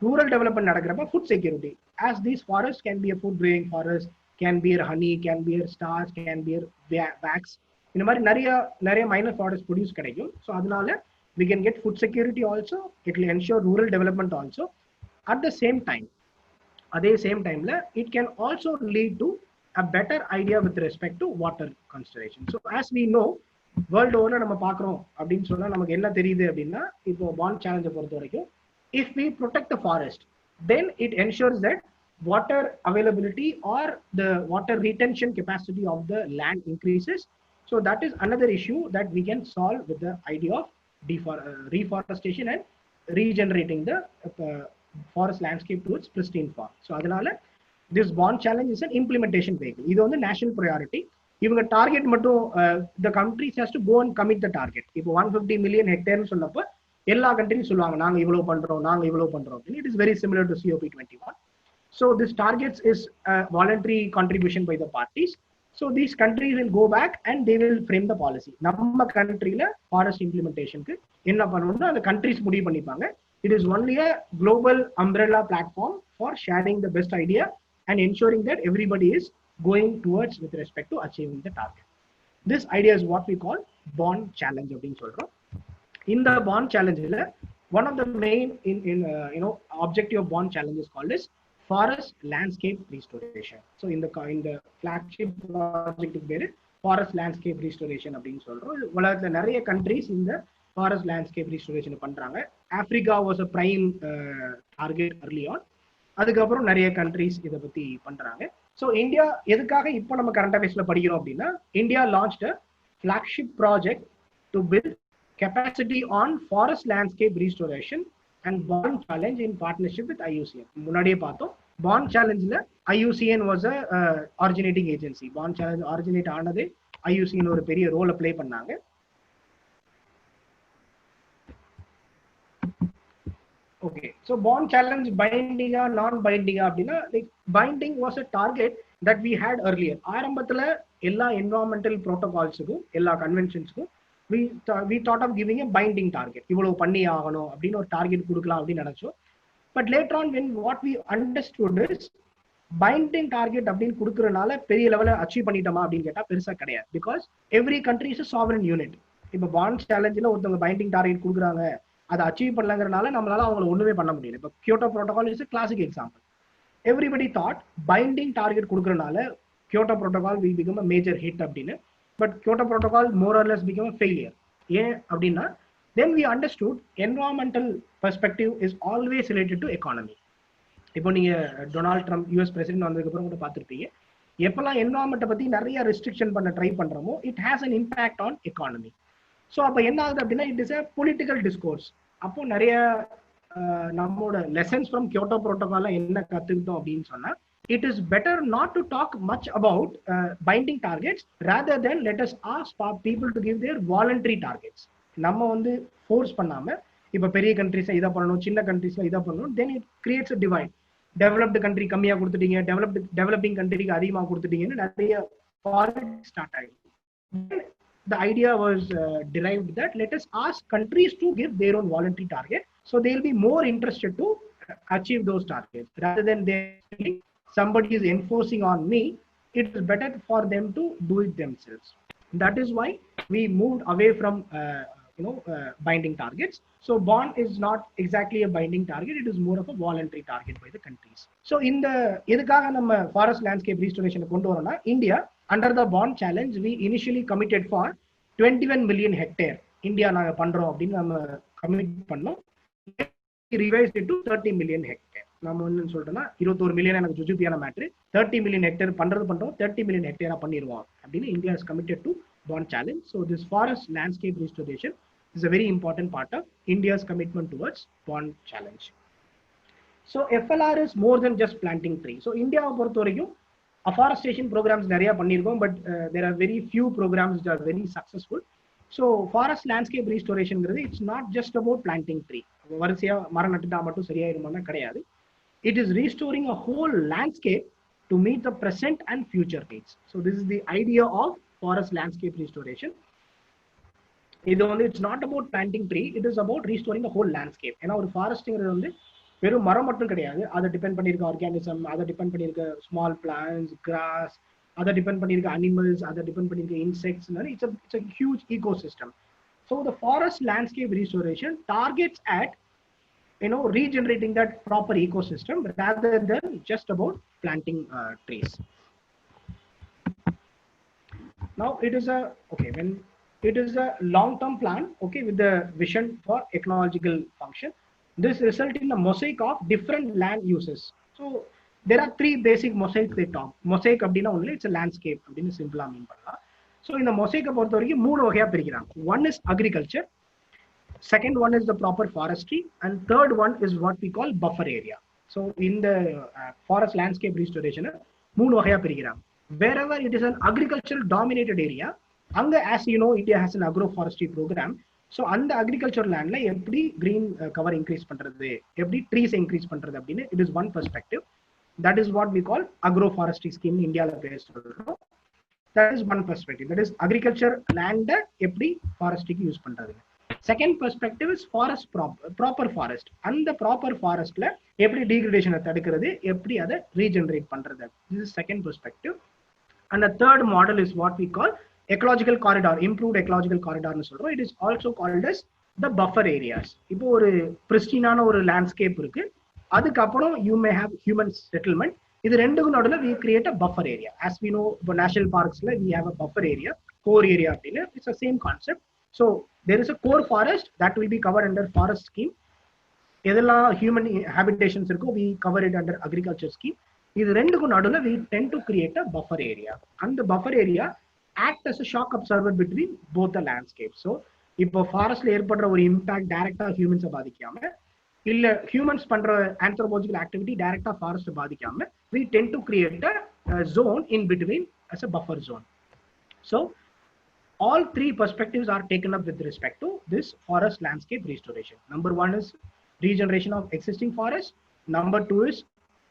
Rural development நடக்கிறப்ப food security, as these forests can be a food growing forest, can be honey, can be starch, can be wax, இந்த மாதிரி நிறைய minor forest produce கிடைக்கும். So அதனால we can get food security also, it will ensure rural development also. At the same time, அதே same டைம்ல it can also lead to a better idea with respect to water conservation. So as we know, world ஓவர்ல நம்ம பார்க்குறோம் அப்படின்னு சொன்னா நமக்கு என்ன தெரியுது அப்படின்னா, இப்போ பாண்ட் சேலஞ்சை பொறுத்த வரைக்கும் if we protect the forest, then it ensures that water availability or the water retention capacity of the land increases. So that is another issue that we can solve with the idea of reforestation and regenerating the forest landscape to its pristine form. So அதனால this bond challenge is an implementation vehicle. இது வந்து national priority. இவங்க target மட்டும் the countries has to go and commit the target. இப்போ 150 million hectare சொல்லப்போ எல்லா கண்ட்ரியும் சொல்லுவாங்க நாங்க இவ்வளவு பண்றோம், நாங்க இவ்வளவு பண்றோம். It is very similar to COP21. So this targets is a voluntary contribution by the parties. So these countries will go back and they will frame the policy. நம்ம கண்ட்ரியில ஃபாரஸ்ட் இம்ப்ளிமெண்டேஷனுக்கு என்ன பண்ணணும்னு அந்த கண்ட்ரிஸ் முடிவு பண்ணிப்பாங்க. It is only a global umbrella platform for sharing the best idea and ensuring that everybody is going towards with respect to achieving the target. This idea is what we call bond challenge அப்படின்னு சொல்றோம். In the bond challenge, one of the main objective of bond challenge is called as forest landscape restoration. So in the flagship project பேரு forest landscape restoration அப்படின்னு சொல்றோம். உலகத்துல நிறைய countries இந்த forest landscape restoration பண்றாங்க. Africa was a prime target early on. அதுக்கப்புறம் நிறைய countries இதை பத்தி பண்றாங்க. So India எதுக்காக இப்போ நம்ம current affairsல படிக்கிறோம் அப்படின்னா, India launched a flagship project to build capacity on forest landscape restoration and bond challenge in partnership with IUCN. முன்னாடியே பார்த்தோம், bond challengeல IUCN was a originating agency. bond challenge originate ஆனது IUCN ஒரு பெரிய ரோலை ப்ளே பண்ணாங்க. Okay, so bond challenge binding or non-binding அப்படின்னா, like binding was a target that we had earlier. ஆரம்பத்துல எல்லா environmental protocolsக்கும் எல்லா conventionsக்கும் we thought of giving a binding target. இவ்வளவு பண்ணி ஆகணும் அப்படின்னு ஒரு டார்கெட் கொடுக்கலாம் அப்படின்னு நினைச்சோம். But later on when what we understood is binding target அப்படின்னு கொடுக்கறதுனால பெரிய லெவல்ல அச்சீவ் பண்ணிட்டோமா அப்படின்னு கேட்டா பெருசா கிடையாது. Because every country is a sovereign unit. இப்போ பாண்ட் சேலஞ்சில் ஒருத்தவங்க பைண்டிங் டார்கெட் கொடுக்குறாங்க, அதை அச்சீவ் பண்ணலங்கிறனால நம்மளால அவங்களை ஒண்ணுமே பண்ண முடியல. இப்போ Kyoto protocol is classic example. Everybody thought binding target கொடுக்கறதுனால Kyoto protocol will become a major hit அப்படின்னு. But Kyoto protocol more or less become a failure. ஏன் அப்படின்னா, then we understood environmental perspective is always related to economy. இப்போ நீங்க Donald Trump US president வந்ததுக்கு அப்புறம் கூட பார்த்துருப்பீங்க, எப்பெல்லாம் என்வரான்மெண்ட்டை பத்தி நிறைய ரெஸ்ட்ரிக்ஷன் பண்ண ட்ரை பண்றோமோ it has an impact on economy. So அப்போ என்ன ஆகுது அப்படின்னா, it is a political discourse. அப்போ நிறைய நம்மளோட லெசன்ஸ் ஃப்ரம் கியோட்டோ ப்ரோட்டோகால்ல என்ன கத்துக்கிட்டோம் அப்படின்னு சொன்னா, it is better not to talk much about binding targets rather than let us ask people to give their voluntary targets. நம்ம வந்து ஃபோர்ஸ் பண்ணாம இப்ப பெரிய கண்ட்ரிஸ்ல இதை பண்ணணும், சின்ன கண்ட்ரிஸ்ல இதை பண்ணணும், then it creates a divide. Developed country கம்மியா கொடுத்துட்டீங்க, டெவலப்பிங் கண்ட்ரிக்கு அதிகமாக கொடுத்துட்டீங்கன்னு நிறைய பாலிடிக்ஸ் ஸ்டார்ட் ஆயிடும். The idea was derived that let us ask countries to give their own voluntary target, so they'll be more interested to achieve those targets rather than they somebody is enforcing on me. It is better for them to do it themselves. That is why we moved away from binding targets. So bond is not exactly a binding target, it is more of a voluntary target by the countries. So in the எதுக்காக நம்ம forest landscape restoration கொண்டு வரோம்னா, India under the bond challenge we initially committed for 21 million hectare. India நாங்க பண்றோம் அப்படின்னு நம்ம commit பண்ணோம். revised it to 30 million hectare. நம்ம என்ன சொல்றோம்னா 21 மில்லியன் எனக்கு ஜுஜுபியான மேட்ரு, 30 மில்லியன் ஹெக்டேர் பண்றோம், 30 மில்லியன் ஹெக்டேரா பண்ணிடுவோம் அப்படின்னு India is committed to bond challenge. So this forest landscape restoration is a very important part of India's commitment towards bond challenge. So FLR is more than just planting tree. So India பொறுத்த வரைக்கும் afforestation programs நிறைய பண்ணியிருக்கோம், but there are very few programs that are very successful. So forest landscape restoration it's not just about planting tree. வரிசையா மரம் நட்டுட்டா மட்டும் சரியாயிருமானா கிடையாது. It is restoring a whole landscape to meet the present and future needs. So this is the idea of forest landscape restoration. It's not about planting tree, it is about restoring the whole landscape. ஏன்னா ஒரு ஃபாரஸ்ட்ங்கிறது வந்து வெறும் மரம் மட்டும் கிடையாது, அதை depend பண்ணியிருக்க organism, அதை டிபெண்ட் பண்ணியிருக்க ஸ்மால் பிளான்ஸ், கிராஸ், அதை டிபெண்ட் பண்ணியிருக்க அனிமல்ஸ், அதை டிபெண்ட் பண்ணியிருக்க insects. It's a huge ecosystem. So the forest landscape restoration targets at regenerating that proper ecosystem rather than just about planting trees. Now it is a long-term plan, with the vision for ecological function. This results in a mosaic of different land uses. So there are three basic mosaics they talk. Mosaic abdina only it's a landscape abdina simple mean panna. So in the mosaic பொறுத்த வரைக்கும் மூணு வகையா பிரிக்கிறாங்க. One is agriculture, second one is the proper forestry, and third one is what we call buffer area. So in the forest landscape restoration மூணு வகையா பிரிக்கிறாங்க. Wherever it is an agricultural dominated area, அங்க as you know India has an agroforestry program. So அந்த agriculture landல எப்படி green cover increase பண்றது, எப்படி trees increase பண்றது அப்படின்னு it is one perspective. That is what we call agroforestry scheme in India. That is one perspective, that is agriculture land எப்படி forestry க்கு use பண்றது. Second perspective is forest proper forest. அந்த proper forestல எப்படி degradation தடுக்கிறது, எப்படி அதை regenerate பண்றது. This is second perspective. And the third model is what we call ecological corridor, improved ecological corridor னு சொல்றோம். It is also called as the buffer areas. இப்போ ஒரு பிரிஸ்டினான ஒரு லேண்ட்ஸ்கேப் இருக்கு, அதுக்கப்புறம் you may have human settlement. இது ரெண்டுக்கும் நடுவுல we create a buffer area. As we know, இப்போ national parksல we have a buffer area, core area அப்படின்னு. It's the same concept. So there is a core forest that will be covered under forest scheme. எதெல்லாம் human habitations இருக்கோ we cover it under agriculture scheme. இது ரெண்டுக்கும் நடுவுல we tend to create a buffer area. And the buffer area act as a shock absorber between both the landscapes. So இப்போ ஃபாரஸ்ட்ல ஏற்படுற ஒரு impact டைரக்டா ஹியூமன்ஸை பாதிக்காம, இல்ல ஹியூமன்ஸ் பண்ற ஆந்த்ரோபாலஜிக்கல் ஆக்டிவிட்டி டைரக்டா forest பாதிக்காம we tend to create a zone in between as a buffer zone. So all three perspectives are taken up with respect to this forest landscape restoration. Number one is regeneration of existing forest. Number two is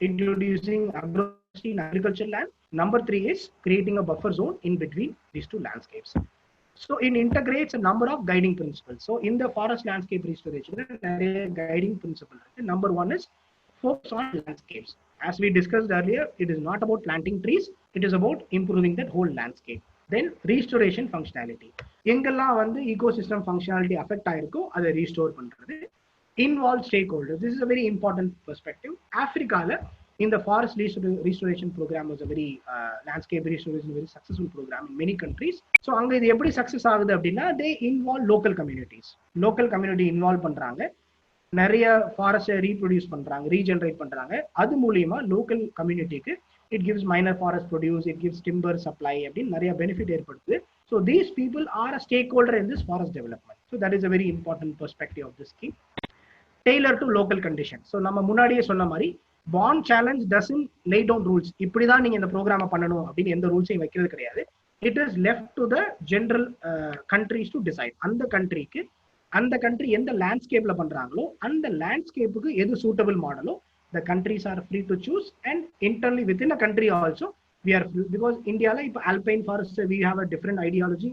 introducing agroforestry in agriculture land. Number three is creating a buffer zone in between these two landscapes. So it integrates a number of guiding principles. So in the forest landscape restoration, there is a guiding principle. Number one is focus on landscapes. As we discussed earlier, it is not about planting trees, it is about improving that whole landscape. Then restoration functionality. எங்கெல்லாம் வந்து ecosystem functionality affect ஆயிருக்கோ அதை restore பண்றது. Involve stakeholders. This is a very important perspective. Africa in the forest restoration program was a very landscape restoration, very successful program in many countries. So அங்க இது எப்படி success ஆகுது அப்படின்னா they involve local communities. Local community involve பண்றாங்க, நிறைய forest reproduce பண்றாங்க, regenerate பண்றாங்க. அது மூலியமா லோக்கல் கம்யூனிட்டிக்கு it gives minor forest produce, it gives timber supply அப்படின்னு நிறைய பெனிஃபிட் ஏற்படுத்துது. So these people are a stakeholder in this forest development. So that is a very important perspective of this scheme. Tailor to local conditions. So நம்ம முன்னாடியே சொன்ன மாதிரி bond challenge doesn't lay down rules. இப்படிதான் நீங்க இந்த ப்ரோக்ராம பண்ணணும் அப்படின்னு எந்த ரூல்ஸையும் வைக்கிறது கிடையாது. it is left to the general countries to decide. அந்த கண்ட்ரிக்கு அந்த கண்ட்ரி எந்த லேண்ட்ஸ்கேப்ல பண்றாங்களோ அந்த லேண்ட்ஸ்கேப்புக்கு எது suitable மாடலோ the countries are free to choose, and internally within a country also we are free, because India la ipo alpine forest we have a different ideology,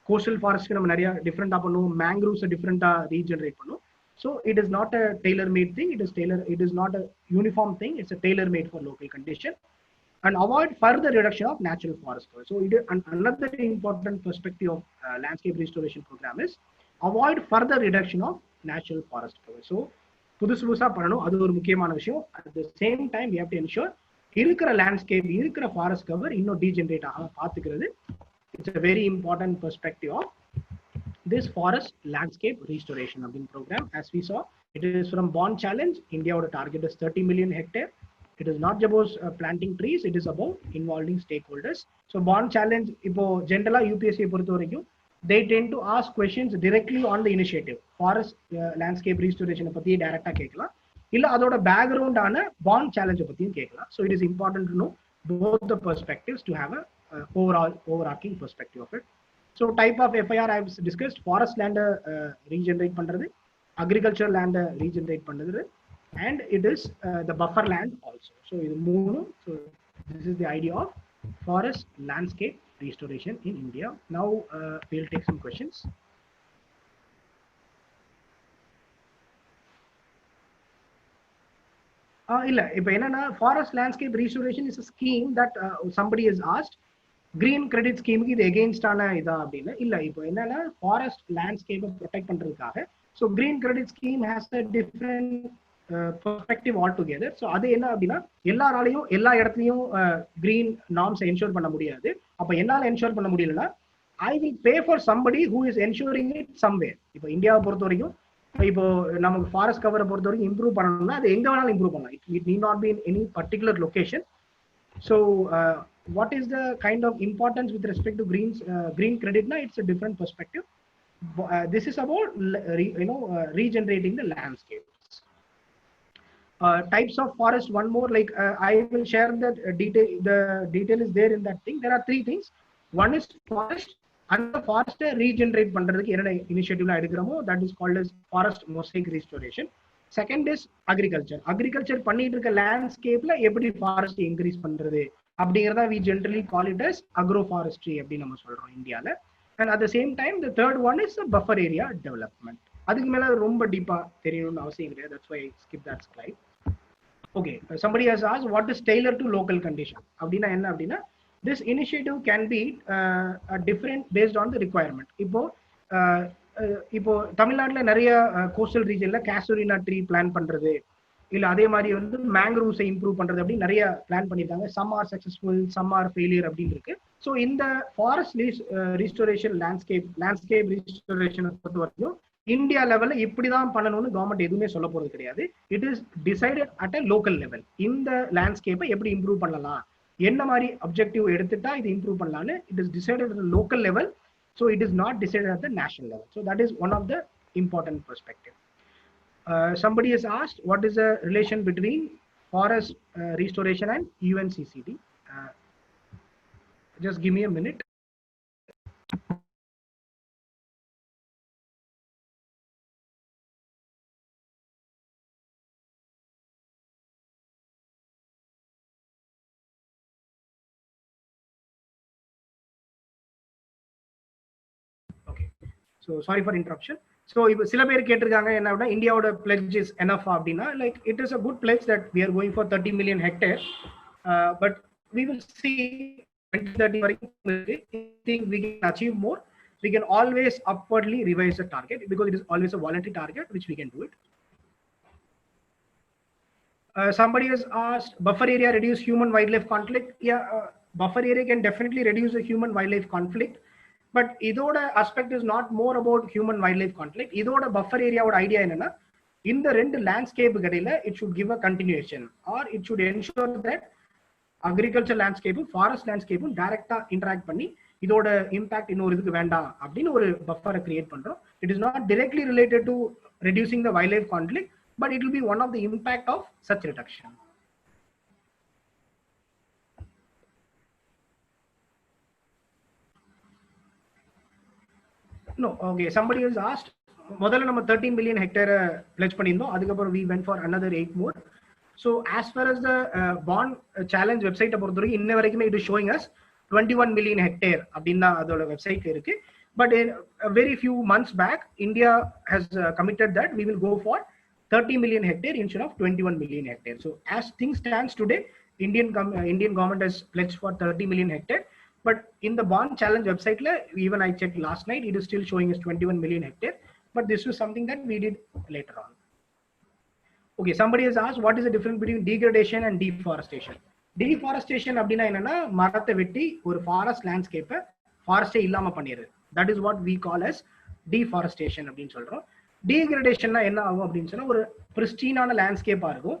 coastal forest நம்ம நிறைய டிஃபரெண்டா பண்ணுவோம், mangroves டிஃபரெண்டா ரீஜெனரேட் பண்ணுவோம். So it is not a tailor made thing, it is not a uniform thing, it's a tailor made for local condition, and avoid further reduction of natural forest cover. So it is another important perspective of landscape restoration program is avoid further reduction of natural forest cover. So புதுசு புதுசா பண்ணணும், அது ஒரு முக்கியமான விஷயம். At the same time we have to ensure இருக்கிற landscape இருக்கிற forest cover இன்னும் டீஜெனரேட் ஆகாம பார்த்துக்கிறது. It's a very important perspective of this forest landscape restoration அப்படின்னு program. As we saw, it is from Bond Challenge. இந்தியாவோட target is 30 million hectare. It is not about planting trees, it is about involving stakeholders. So Bond Challenge இப்போ ஜென்ரலா UPSC பொறுத்த வரைக்கும் they tend to ask questions directly on the initiative. Forest landscape restoration பத்தி டைரக்டா கேட்கலாம், இல்ல அதோட background ஆன பாண்ட் சேலஞ்ச் பத்தியும் கேட்கலாம். So it is important to know both the perspectives to have a overarching perspective of it. So type of FIR I have discussed: forest land regenerate பண்றது, agriculture land regenerate பண்றது, and it is the buffer land also. So இது மூணு. So this is the idea of forest landscape restoration in India. Now we'll take some questions. இல்ல இப்போ என்னன்னா forest landscape restoration is a scheme that somebody has asked. Green credit ஸ்கீமுக்கு இது எகெயின்ஸ்டான இதா அப்படின்னு இல்ல. இப்போ என்னன்னா ஃபாரஸ்ட் லேண்ட்ஸ்கேப்பை ப்ரொடெக்ட் பண்றதுக்காக so green credit scheme has a different perspective all together. ஸோ அது என்ன அப்படின்னா எல்லாராலையும் எல்லா இடத்துலையும் கிரீன் நார்ம்ஸ் என்ஷூர் பண்ண முடியாது. அப்போ என்னால் என்ஷூர் பண்ண முடியலன்னா I will pay for somebody who is ensuring it somewhere. இப்போ இந்தியாவை பொறுத்த வரைக்கும் இப்போ நமக்கு ஃபாரஸ்ட் கவரை பொறுத்த வரைக்கும் இம்ப்ரூவ் பண்ணணும்னா அது எங்க வேணாலும் இம்ப்ரூவ் பண்ணலாம். It need not be in any particular location. So what is the kind of importance with respect to green credit? Now it's a different perspective. This is about regenerating the landscapes. Types of forest, one more, like I will share that detail. The detail is there in that thing. There are three things. One is forest, and the forest regenerate பண்றதுக்கு என்ன இனிஷியேட்டிவ்ல எடுக்கிறோமோ that is called as forest mosaic restoration. Second is agriculture பண்ணிட்டு இருக்க லேண்ட்ஸ்கேப்ல எப்படி forest increase பண்றது அப்படிங்கிறத we generally call it as agroforestry அப்படின்னு நம்ம சொல்றோம் இந்தியால. And at the same time the third one is a buffer area development. அதுக்கு மேல ரொம்ப டீப்பா தெரியணும்னு அவசியம் கிடையாது. That's why I skip that slide. Okay, somebody has asked what is tailored to local condition அப்படின்னா என்ன அப்படின்னா this initiative can be different based on the requirement. இப்போ தமிழ்நாட்டுல நிறைய கோஸ்டல் ரீஜன்ல கேசூரினா ட்ரீ பிளான் பண்றது, இல்ல அதே மாதிரி வந்து மேங்க்ரூவ்ஸை இம்ப்ரூவ் பண்றது அப்படி நிறைய பிளான் பண்ணிருக்காங்க. Some are successful, some are failure அப்படின்னு இருக்கு. ஸோ இந்த ஃபாரஸ்ட் ரீஸ்டோரேஷன் லேண்ட்ஸ்கேப் ரீஸ்டோரேஷனை பொறுத்த வரைக்கும் இந்தியா லெவல்ல இப்படிதான் பண்ணணும்னு கவர்மெண்ட் எதுவுமே சொல்ல போறது கிடையாது. It is decided at a local level. இந்த லேண்ட்ஸ்கேப்பை எப்படி இம்ப்ரூவ் பண்ணலாம், என்ன மாதிரி அப்ஜெக்டிவ் எடுத்துட்டா இது இம்ப்ரூவ் பண்ணலாம்னு it is decided at local level. So it is not decided at the national level. So that is one of the important perspective. Somebody has asked what is the relation between forest restoration and UNCCD. Just give me a minute. Okay. So sorry for interruption. So இப்போ சில பேர் கேட்டிருக்காங்க என்ன அப்படின்னா இந்தியாவோட pledge is enough அப்படின்னா, like it is a good pledge that we are going for 30 million hectares, but we will see 2030 வரைக்கும் think we can achieve more. We can always upwardly revise the target because it is always a voluntary target which we can do it. Somebody has asked buffer area reduce human wildlife conflict. Yeah, buffer area can definitely reduce the human wildlife conflict. But இதோட aspect is not more about human wildlife conflict. இதோட buffer area ஓட idea என்னன்னா இந்த ரெண்டு landscape இடையில it should give a continuation or it should ensure that agriculture landscape forest லேண்ட்ஸ்கேப்பும் டைரக்டா interact பண்ணி இதோட இம்பாக்ட் இன்னொரு இதுக்கு வேண்டாம் அப்படின்னு ஒரு பஃபரை கிரியேட் பண்றோம். It is not directly related to reducing the wildlife conflict, but it will be one of the impact of such reduction. No, okay, somebody has asked, முதல்ல நம்ம 13 million hectare pledge பண்ணியிருந்தோம், அதுக்கப்புறம் we went for another 8 more. So as far as the bond challenge website பொறுத்தவரைக்கும் இன்ன வரைக்குமே it is showing us 21 million hectare அப்படின்னா அதோட வெப்சைட்ல இருக்கு. But in a very few months back, India has committed that we will go for 30 million hectare instead of 21 million hectare. So as things stands today, Indian government has pledged for 30 million hectare. But in the bond challenge website, even I checked last night, it is still showing us 21 million hectare. But this was something that we did later on. Okay, somebody has asked what is the difference between degradation and deforestation. Deforestation அப்படினா என்னன்னா மரத்தை வெட்டி ஒரு forest லேண்ட்ஸ்கேப்பை ஃபாரஸ்டே இல்லாம பண்ணிடுது. That is what we call as deforestation அப்படின்னு சொல்றோம். டீக்ரடேஷன்னா என்ன ஆகும் அப்படின்னு சொன்னா ஒரு பிரிஸ்டீனான லேண்ட்ஸ்கேப்பா இருக்கும்,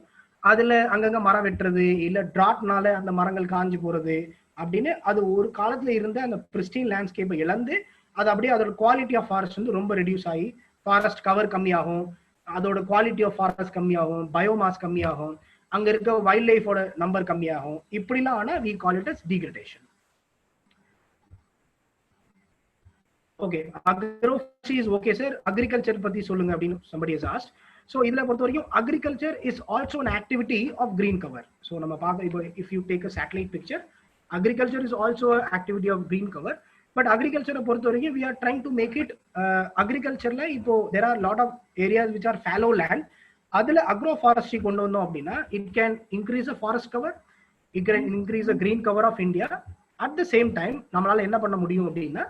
அதுல அங்கங்க மரம் வெட்டுறது இல்ல டிராட்னால அந்த மரங்கள் காஞ்சி போறது அப்படின்னு அது ஒரு காலத்துல இருந்த அந்த பிரிஸ்டீன் லேண்ட்ஸ்கேப்பை இழந்து அது அப்படியே அதோட குவாலிட்டி ஆஃப் ஃபாரஸ்ட் வந்து ரொம்ப ரெடியூஸ் ஆகி ஃபாரஸ்ட் கவர் கம்மியாகும், அதோட குவாலிட்டி ஆஃப் ஃபாரஸ்ட் கம்மியாகும், பயோமாஸ் கம்மியாகும், அங்க இருக்க வைல்ட் லைஃபோட நம்பர் கம்மியாகும். இப்படிலாம் ஆனா we call it as degradation. Okay, agroforestry is okay sir, agriculture பத்தி சொல்லுங்க அப்படின்னு somebody has asked. So இதுல பொறுத்த வரைக்கும் agriculture is also an activity of green cover. So நம்ம பார்க்க இப்போ if you take a satellite picture, agriculture is also an activity of green cover. But agriculture பொறுத்த வரைக்கும் we are trying to make it agricultureல இப்போ there are lot of areas which are fallow land, அதுல agroforestry கொண்டு வந்தோம் அப்படின்னா it can increase the forest cover, it can increase the green cover of India. At the same time நம்மளால என்ன பண்ண முடியும் அப்படின்னா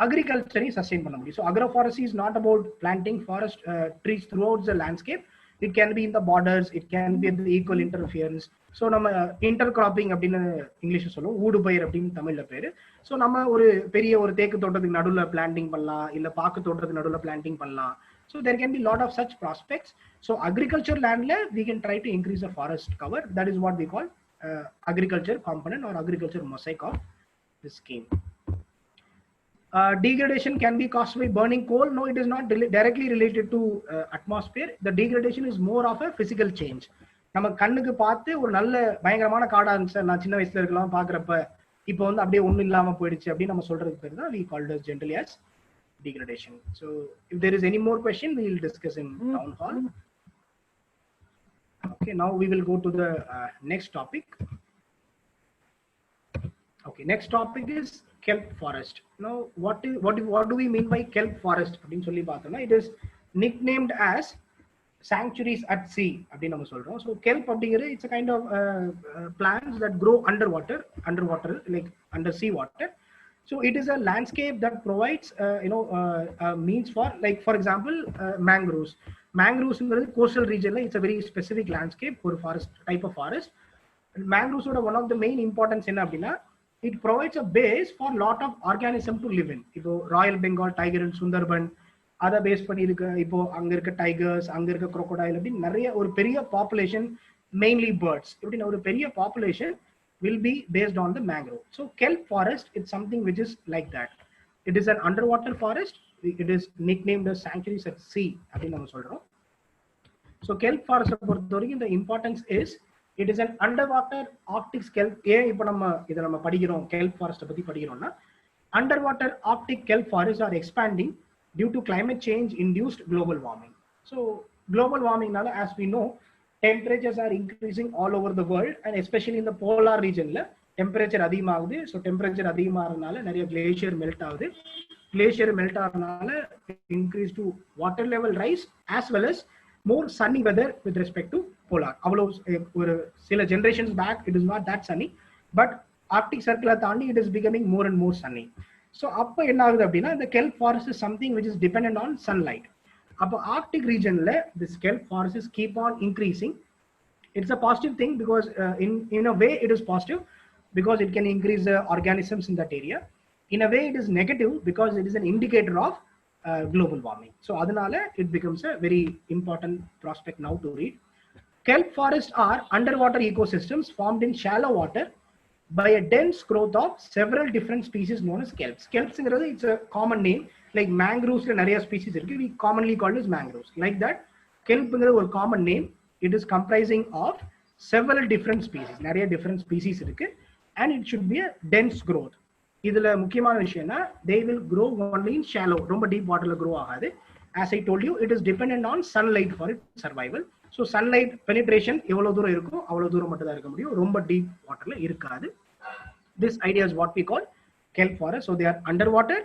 agriculture sustain பண்ண முடியும். So agroforestry is not about planting forest trees throughout the landscape. It can be in the borders, it can be the equal interference. So நம்ம intercropping அப்படின்னு இங்கிலீஷ்ல சொல்லுவோம், ஊடு பயிர் அப்படின்னு தமிழ்ல பேரு. ஸோ நம்ம ஒரு பெரிய ஒரு தேக்கு தோட்டத்துக்கு நடுவுல பிளான்டிங் பண்ணலாம், இல்ல பாக்கு தோட்டத்துக்கு நடுவுல பிளான்டிங் பண்ணலாம். So there can be lot of such prospects. So agriculture landல we can try to increase the forest cover. That is what we call agriculture component or agriculture mosaic of this scheme. Degradation can be caused by burning coal. No, it is not directly related to atmosphere. The degradation is more of a physical change. நம்ம கண்ணுக்கு பார்த்து ஒரு நல்ல பயங்கரமான காடா இருந்துச்சு, நான் சின்ன வயசுல இருக்கலாம் பாக்குறப்ப இப்போ வந்து அப்படியே ஒண்ணும் இல்லாம போயிடுச்சு அப்படின்னு நம்ம சொல்றது பேர் தான் we called as generally as degradation. So if there is any more question, we will discuss in town hall. Okay, now we will go to the next topic. Okay, next topic is kelp forest. Now what do we mean by kelp forest அப்படின்னு சொல்லி பார்த்தோம்னா it is nicknamed as sanctuaries at sea அப்படின்னு நம்ம சொல்றோம். So kelp அப்படிங்கிறது it's a kind of plants that grow underwater like under sea water. So it is a landscape that provides means for, like for example mangroves. Mangroves is coastal region, it's a very specific landscape for forest type of forest. Mangroves are one of the main importance என்ன அப்படின்னா it provides a base for lot of organism to live in. இப்போ Royal Bengal tiger and Sundarban அதை base பண்ணி இருக்க இப்போ அங்க இருக்க tigers, அங்க இருக்க crocodile அப்படி நிறைய ஒரு பெரிய பாப்புலேஷன், மெயின்லி பேர்ட்ஸ், இப்படி ஒரு பெரிய population will be based on the mangrove. So kelp forest is something which is like that. It is an underwater forest. It is nicknamed as sanctuaries at sea அப்படின்னு நம்ம சொல்றோம். So kelp forest பொறுத்த வரைக்கும் the importance is it is an underwater arctic kelp. ஏன் இப்போ நம்ம இதை நம்ம படிக்கிறோம் kelp forest பத்தி படிக்கிறோம்னா underwater arctic kelp forests are expanding due to climate change induced global warming. So global warming nala, as we know, temperatures are increasing all over the world and especially in the polar region la temperature அதிகமாகுது. So temperature அதிகமாகிறதுனால நிறைய glacier melt ஆகுது. Glacier melt ஆகிறதுனால increase to water level rise as well as more sunny weather with respect to polar. அவ்வளோ ஒரு சில generations back it is not that sunny, but arctic circle தாண்டி it is becoming more and more sunny. So அப்போ என்ன ஆகுது அப்படின்னா the kelp forest is something which is dependent on sunlight. அப்போ arctic regionல this kelp forests keep on increasing. It's a positive thing because in a way it is positive because it can increase the organisms in that area. In a way it is negative because it is an indicator of global warming. So adanale it becomes a very important prospect now to read. Kelp forests are underwater ecosystems formed in shallow water by a dense growth of several different species known as kelps. Kelps ingiradhu it's a common name, like mangroves la nariya species irukku, we commonly call as mangroves. Like that kelp ingiradhu or common name, it is comprising of several different species, nariya different species irukku, and it should be a dense growth. இதுல முக்கியமான விஷயம்னா they will grow only in shallow, ரொம்ப deep waterல grow ஆகாது. As I told you, it is dependent on sunlight for its survival. So sunlight penetration எவ்வளவு தூரம் இருக்கோ அவ்வளவு தூரம் மட்டும் தான் இருக்க முடியும், ரொம்ப deep waterல இருக்காது. This idea is what we call kelp forest. So they are underwater,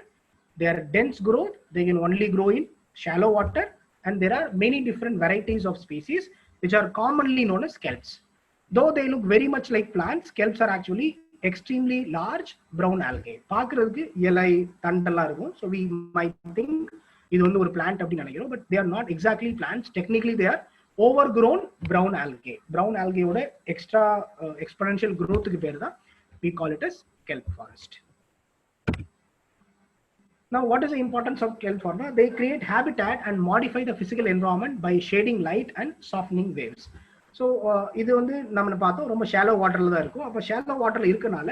they are dense growth, they can only grow in shallow water, and there are many different varieties of species which are commonly known as kelps. Though they look very much like plants, kelps are actually extremely large brown algae. பார்க்கிறதுக்கு இலை தண்டெல்லாம் இருக்கும். So we might think இது வந்து ஒரு plant அப்படி நினைக்கிறோம், but they are not exactly plants. Technically they are overgrown brown algae. Brown algae ஓட extra exponential growth க்கு பேர் தான் we call it as kelp forest. Now, what is the importance of kelp forest? They create habitat and modify the physical environment by shading light and softening waves. So, இது வந்து நம்ம பார்த்தோம் ரொம்ப shallow waterல தான் இருக்கும். அப்ப shallow waterல இருக்கனால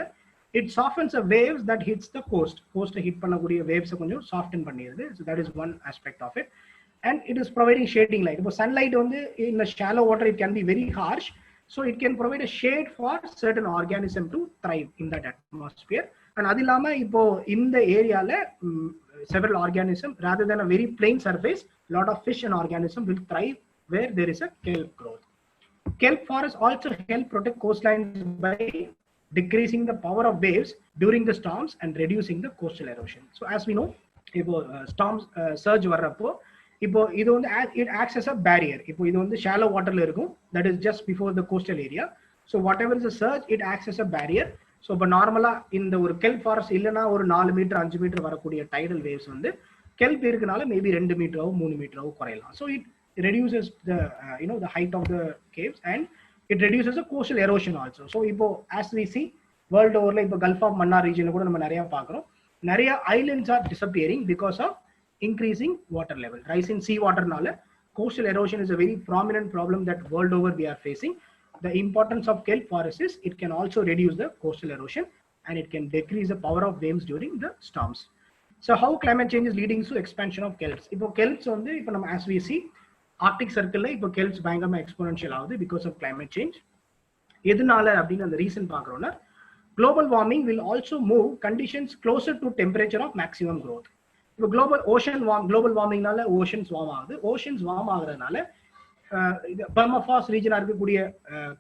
it softens the waves that hits the coast. Coast hit பண்ணக்கூடிய waves கொஞ்சம் soften பண்ணிடுது. So that is one aspect of it. And it is providing shading light. இப்போ sunlight வந்து in a shallow water it can be very harsh. So it can provide a shade for certain organism to thrive in that atmosphere. And அது இல்லாம இப்போ இந்த ஏரியால several organism rather than a very plain surface, lot of fish and organism will thrive where there is a kelp growth. Kelp forests also help protect coastlines by decreasing the power of waves during the storms and reducing the coastal erosion. So as we know, இப்போ storms surge வர்றப்போ இப்போ இது வந்து it acts as a barrier. இப்போ இது வந்து shallow waterல இருக்கும், that is just before the coastal area. So whatever is a surge, it acts as a barrier. So இப்போ நார்மலா இந்த ஒரு kelp forest இல்லைன்னா ஒரு 4 மீட்டர் 5 மீட்டர் வரக்கூடிய tidal waves வந்து kelp இருக்கனால மேபி 2 மீட்டரோ 3 மீட்டரோ குறையலாம். So it reduces the the height of the caves and it reduces the coastal erosion also. So இப்போ as we see world overல இப்போ Gulf of Mannar regionல கூட நம்ம நிறைய பார்க்கிறோம், நிறைய islands are disappearing because of increasing water level. Rise in sea water nala coastal erosion is a very prominent problem that world over we are facing. The importance of kelp forest is it can also reduce the coastal erosion and it can decrease the power of waves during the storms. So how climate change is leading to expansion of kelps? Ipo kelps வந்து இப்போ நம்ம as we see Arctic circle la இப்போ kelps பயங்கரமா exponential ஆகுது because of climate change. எதனால அப்படின அந்த reason பார்க்கறோம்னா global warming will also move conditions closer to temperature of maximum growth. இப்போ global warmingனால oceans warm ஆகுது. oceans warm ஆகுறதுனால permafrost region இருக்கக்கூடிய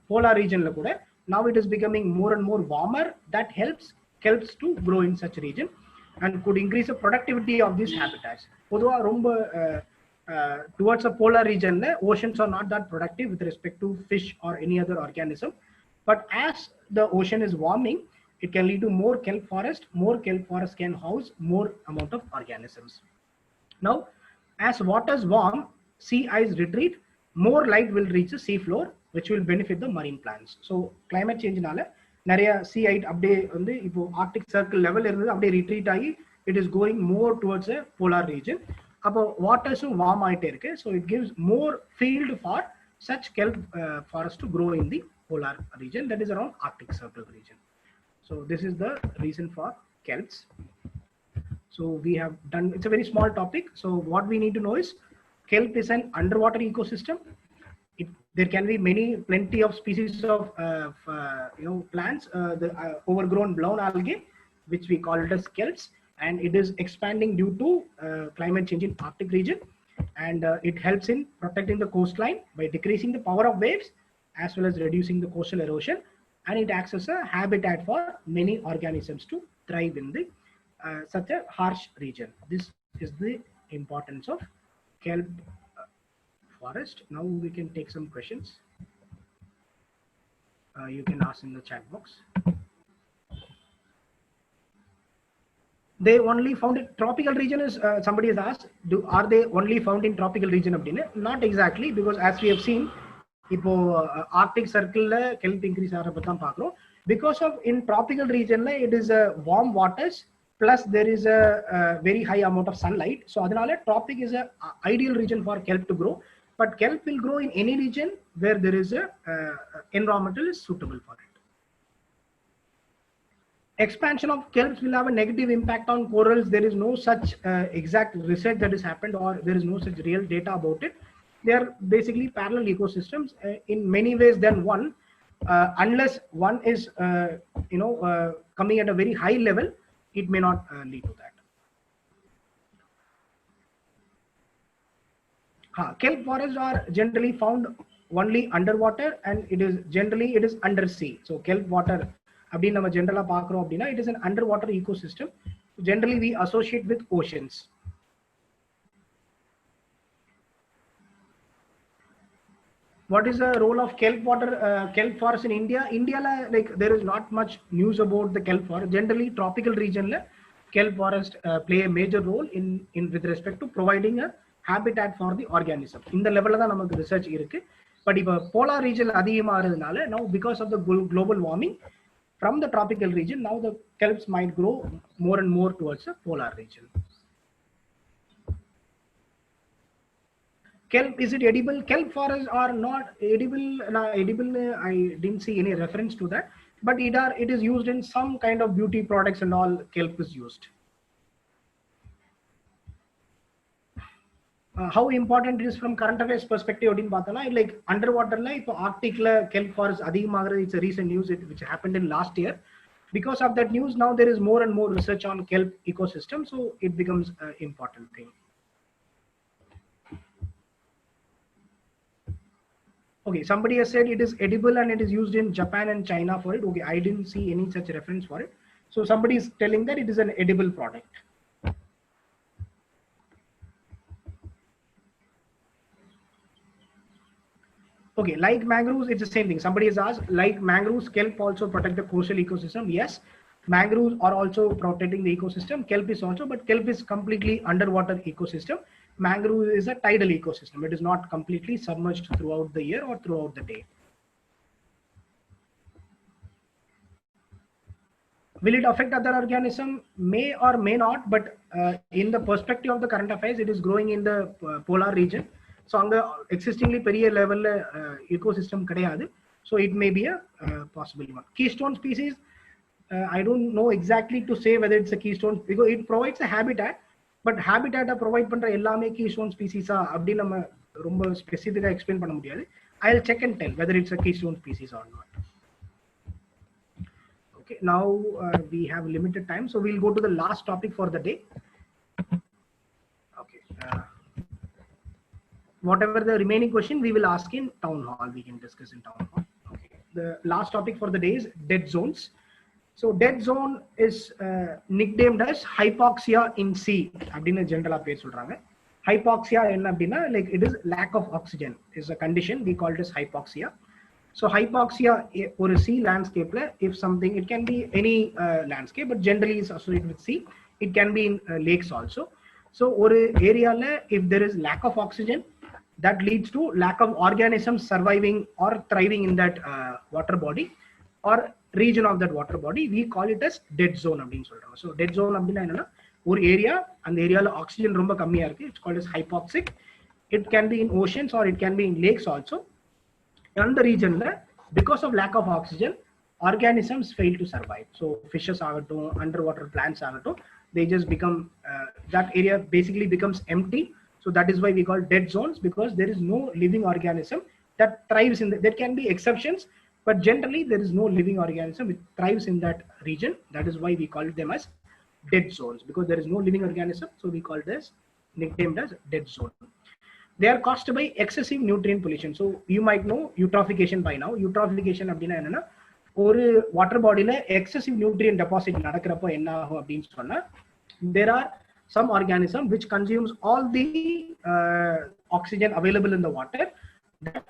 polar regionல கூட now it is becoming more and more warmer. That helps kelps to grow in such region and could increase the productivity of these habitats. பொதுவா ரொம்ப towards a polar region oceans are not that productive with respect to fish or any other organism, but as the ocean is warming, it can lead to more kelp forest. More kelp forest can house more amount of organisms. Now, as waters warm, sea ice retreat, more light will reach the sea floor, which will benefit the marine plants. So, climate change nala nariya sea height அப்படியே வந்து இப்போ Arctic circle level இருந்தது அப்படியே retreat ஆகி it is going more towards a polar region. அப்போ வாட்டர்ஸும் warm ஆயிட்டே இருக்கு. So it gives more field for such kelp forest to grow in the polar region, that is around Arctic circle region. So this is the reason for kelps. So we have done, it's a very small topic. So what we need to know is kelp is an underwater ecosystem. There can be plenty of species of plants, the overgrown brown algae, which we call it as kelps, and it is expanding due to climate change in Arctic region, and it helps in protecting the coastline by decreasing the power of waves as well as reducing the coastal erosion, and it acts as a habitat for many organisms to thrive in the such a harsh region. This is the importance of kelp forest. Now we can take some questions. You can ask in the chat box. They only found in tropical region is somebody has asked, are they only found in tropical region? Not exactly, because as we have seen, இப்போ Arctic circle kelp increase ஆகிறப்ப தான் பார்க்கிறோம். Because of in tropical region it is a warm waters plus there is a very high amount of sunlight. So அதனால tropic is a ideal region for kelp to grow. But kelp will grow in any region where there is a environmental is suitable for it. Expansion of kelps will have a negative impact on corals. There is no such exact research that has happened, or there is no such real data about it. They are basically parallel ecosystems in many ways than one, unless one is coming at a very high level. it may not lead to that. Kelp forests are generally found only underwater, and it is generally undersea. So kelp water அப்படின்னு நம்ம ஜென்ரலா பார்க்குறோம் அப்படின்னா it is an underwater ecosystem. Generally we associate with oceans. What is the role of kelp forest in India? India like there is not much news about the kelp forest. Generally tropical region kelp forest play a major role in with respect to providing a habitat for the organism. In the level தான் நமக்கு research இருக்கு. But இப்போ polar region அதிகமா ஆறதுனால now because of the global warming from the tropical region, now the kelps might grow more and more towards the polar region. Kelp, is it edible? Kelp forests are not edible. I didn't see any reference to that, but it is used in some kind of beauty products and all. Kelp is used. How important it is from current affairs perspective அப்படின்னு பார்த்தோம்னா like underwaterல இப்போ ஆர்க்டிக்ல kelp forest அதிகமாகிறது, it's a recent news which happened in last year. Because of that news, now there is more and more research on kelp ecosystem, so it becomes an important thing. Okay, somebody has said it is edible and it is used in Japan and China for it. Okay, I didn't see any such reference for it. So somebody is telling that it is an edible product. Okay, like mangroves, it's the same thing. Somebody has asked, like mangroves, kelp also protect the coastal ecosystem. Yes, mangroves are also protecting the ecosystem. Kelp is also, but kelp is completely underwater ecosystem. Mangrove is a tidal ecosystem. It is not completely submerged throughout the year or throughout the day. Will it affect other organism? May or may not, but in the perspective of the current affairs, it is growing in the polar region. So on the existingly பெரிய level ecosystem கிடையாது. So it may be a possible one. Keystone species, I don't know exactly to say whether it's a keystone because it provides a habitat, but habitat provide பண்ற எல்லாமே keystone species அப்படி நம்ம ரொம்ப ஸ்பெசிஃபிக்கா explain பண்ண முடியாது. I'll check and tell whether it's a keystone species or not. Okay, now we have limited time, so we'll go to the last topic for the day. Okay. Whatever the remaining question we will ask in town hall, we can discuss in town hall. Okay. The last topic for the day is dead zones. So dead zone is nicknamed as hypoxia in sea. அப்படினு ஜெனரலா பேர் சொல்றாங்க. Hypoxia என்ன அப்படினா like it is lack of oxygen is a condition we call it as hypoxia. So hypoxia or a sea landscape, if something, it can be any landscape, but generally is associated with sea. It can be in lakes also. So or area if there is lack of oxygen, that leads to lack of organisms surviving or thriving in that water body or region of that water body. We call it as dead zone அப்படின்னு சொல்றாங்க. So dead zone அப்படினா என்னன்னா ஒரு area, அந்த ஏரியால oxygen ரொம்ப கம்மியா இருக்கு. It's called as hypoxic. It can be in oceans or it can be in lakes also. On the region because of lack of oxygen, organisms fail to survive. So fishes ஆகட்டும், underwater plants ஆகட்டும், they just become that area basically becomes empty. So that is why we call dead zones, because there is no living organism that thrives in there can be exceptions, but generally there is no living organism which thrives in that region. That is why we call them as dead zones, because there is no living organism. So we call this nicknamed as dead zone. They are caused by excessive nutrient pollution. So you might know eutrophication by now. Eutrophication அப்படினா என்னன்னா ஒரு water பாடியில excessive nutrient deposit நடக்கிறப்போ என்ன ஆகும் அப்படின்னு சொன்னா, there are some organism which consumes all the oxygen available in the water, that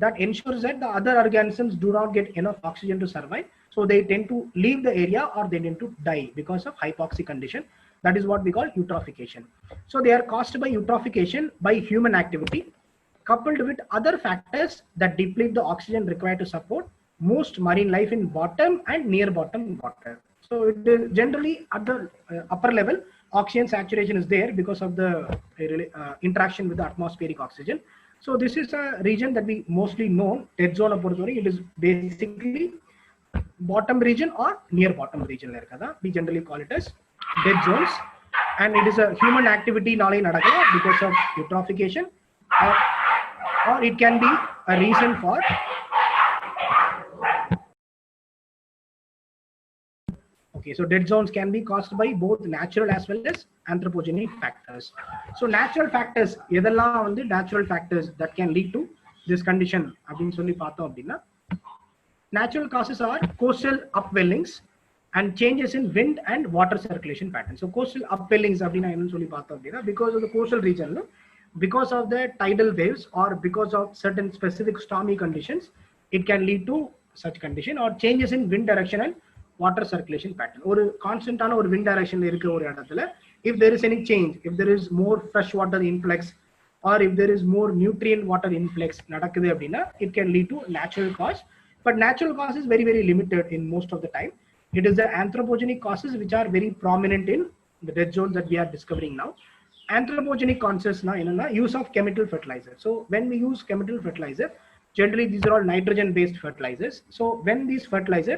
that ensures that the other organisms do not get enough oxygen to survive. So they tend to leave the area or they tend to die because of hypoxic condition. That is what we call eutrophication. So they are caused by eutrophication by human activity, coupled with other factors that deplete the oxygen required to support most marine life in bottom and near bottom water. So it is generally at the upper level, oxygen saturation is there because of the interaction with the atmospheric oxygen. So this is a region that we mostly know, dead zone of Portugal. It is basically bottom region or near bottom region. We generally call it as dead zones, and it is a human activity because of eutrophication, or it can be a reason for Okay, so dead zones can be caused by both natural as well as anthropogenic factors. So natural factors, எதெல்லாம் வந்து natural factors that can lead to this condition அப்படின்னு சொல்லி பார்த்தோம் அப்படின்னா, natural causes are coastal upwellings and changes in wind and water circulation patterns. So coastal upwellings அப்படின்னா என்னன்னு சொல்லி பார்த்தோம் அப்படின்னா, because of the coastal region, because of the tidal waves or because of certain specific stormy conditions, it can lead to such condition, or changes in wind direction and water circulation pattern. ஒரு கான்ஸ்டன்டான ஒரு wind direction இருக்க ஒரு இடத்துல, if there is any change, if there is more fresh water influx or if there is more nutrient water influx நடக்குது அப்படின்னா, it can lead to natural cause. But natural cause is very very limited in most of the time. It is the anthropogenic causes which are very prominent in the dead zones that we are discovering now. Anthropogenic causes na enna use of chemical fertilizer. So when we use chemical fertilizer, generally these are all nitrogen based fertilizers. So when these fertilizer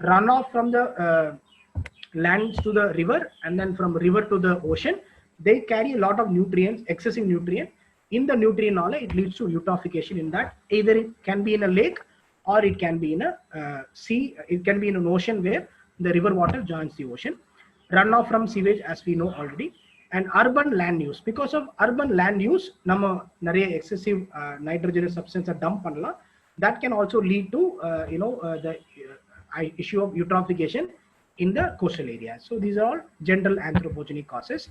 run off from the lands to the river and then from river to the ocean, they carry a lot of nutrients, excessive nutrient. In the nutrient knowledge, it leads to eutrophication in that. Either it can be in a lake or it can be in a sea, it can be in an ocean where the river water joins the ocean. Runoff from sewage, as we know already. And urban land use, because of urban land use, நம்ம நிறைய excessive nitrogenous substance dump பண்ணலாம். That can also lead to the issue of eutrophication in the coastal areas. So these are all general anthropogenic causes.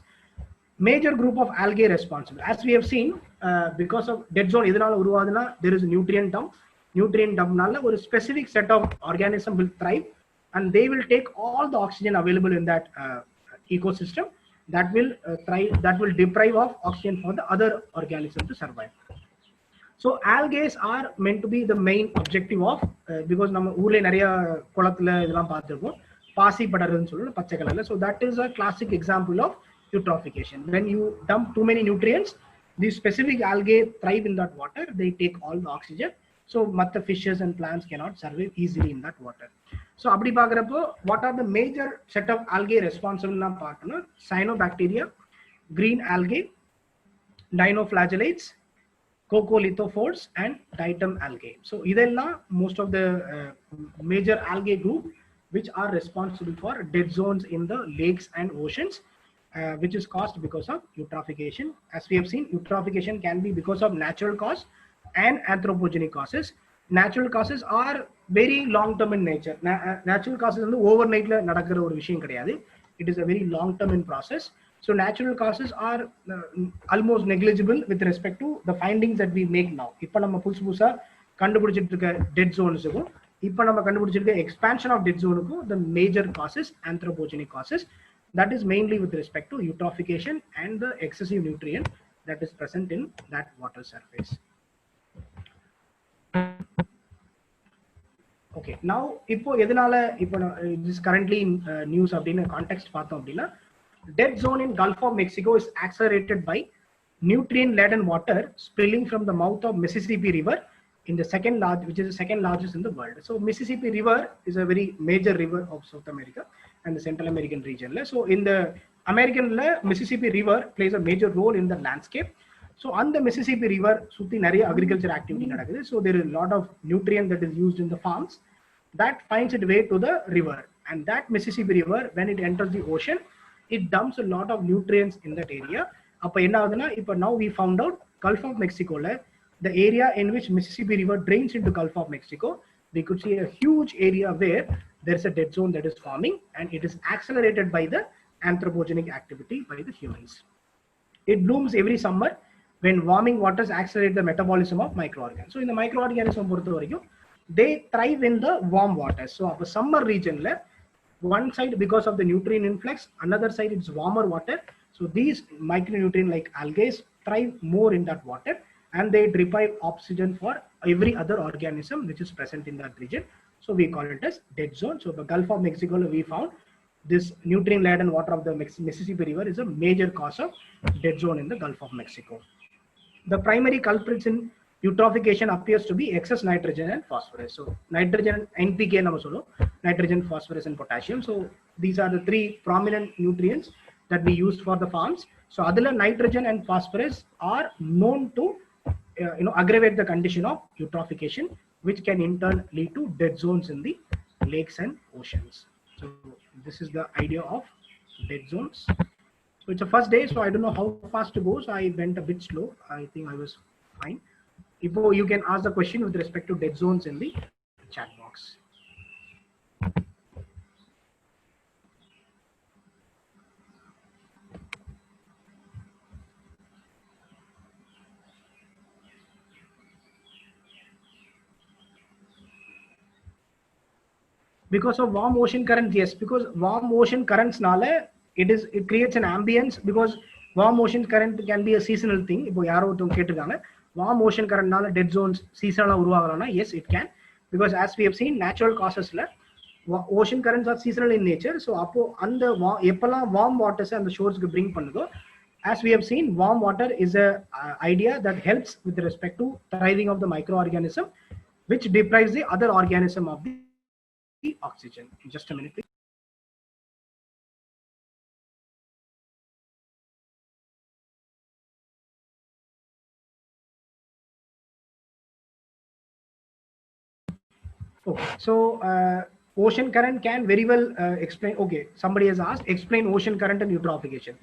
Major group of algae responsible, as we have seen, because of dead zone எதனால உருவாகுதுன்னா, there is a nutrient dump நால ஒரு specific set of organism will thrive and they will take all the oxygen available in that ecosystem that will thrive, that will deprive of oxygen for the other organism to survive. So algae are meant to be the main objective of because நம்ம ஊர்ல நிறைய குளத்துல இதெல்லாம் பார்த்திருப்போம், பாசி படர்றதுன்னு சொல்லுவோம் பச்சை கலர்ல. So that is a classic example of eutrophication. When you dump too many nutrients, these specific algae thrive in that water, they take all the oxygen, so matta fishes and plants cannot survive easily in that water. So அப்படி பார்க்கறப்போ what are the major set of algae responsible னா பார்த்தோம்னா, cyanobacteria, green algae, dinoflagellates, coccolithophores and diatom algae. So இதெல்லாம் most of the major algae group which are responsible for dead zones in the lakes and oceans, which is caused because of eutrophication. As we have seen, eutrophication can be because of natural cause and anthropogenic causes. Natural causes are very long term in nature. Natural causes வந்து overnight ல நடக்கிற ஒரு விஷயம் கிடையாது. It is a very long term in process. So natural causes are almost negligible with respect to the findings that we make now. இப்ப நம்ம புதுசா கண்டுபிடிச்சிட்டு இருக்க dead zonesக்கும் இப்ப நம்ம கண்டுபிடிச்சிருக்க expansion of dead zoneக்கும் the major causes anthropogenic causes. That is mainly with respect to eutrophication and the excessive nutrient that is present in that water surface. Okay, now இப்போ எதனால இப்போ this currently in news அப்படின context பார்த்தோம் அப்படின்னா, dead zone in Gulf of Mexico is accelerated by nutrient laden water spilling from the mouth of Mississippi River in the which is the second largest in the world. So Mississippi River is a very major river of South America and the Central American region. So in the American Mississippi River plays a major role in the landscape. So on the Mississippi River சுத்தி நிறைய agriculture activity நடக்குது. So there is a lot of nutrient that is used in the farms that finds its way to the river, and that Mississippi River, when it enters the ocean, it dumps a lot of nutrients in that area. அப்ப என்ன ஆகுதுன்னா, இப்ப now we found out Gulf of Mexico the area in which Mississippi River drains into Gulf of Mexico, we could see a huge area where there is a dead zone that is forming, and it is accelerated by the anthropogenic activity by the humans. It blooms every summer when warming waters accelerate the metabolism of microorganisms. So in the microorganism பொறுத்த வரைக்கும் they thrive in the warm waters. So அப்ப summer region one side because of the nutrient influx, another side it's warmer water. So these micronutrient like algae thrive more in that water, and they deprive oxygen for every other organism which is present in that region. So we call it as dead zone. So the Gulf of Mexico we found this nutrient laden water of the Mississippi River is a major cause of dead zone in the Gulf of Mexico. The primary culprits in eutrophication appears to be excess nitrogen and phosphorus. So nitrogen, NPK nama solluvom, nitrogen, phosphorus and potassium. So these are the three prominent nutrients that we use for the farms. So adula nitrogen and phosphorus are known to aggravate the condition of eutrophication, which can in turn lead to dead zones in the lakes and oceans. So this is the idea of dead zones. So it's a first day, so I don't know how fast to go. So I went a bit slow. I think I was fine. Ipo, you can ask the question with respect to dead zones in the chat box. Because of warm ocean currents, yes, because warm ocean currents nala it creates an ambience, because warm ocean current can be a seasonal thing. இப்போ யாரோ ஒருத்தவங்க கேட்டிருக்காங்க warm ocean current nala dead zones seasonal உருவாகலாம்னா, yes it can, because as we have seen natural causesல ocean currents are seasonal in nature. So அப்போ அந்த எப்பெல்லாம் warm waters அந்த shores-க்கு bring பண்ணுதோ, as we have seen, warm water is a idea that helps with respect to thriving of the microorganism, which deprives the other organism of the oxygen. Just a minute, please. Okay, so ocean current can very well explain. Okay, somebody has asked, explain ocean current and eutrophication.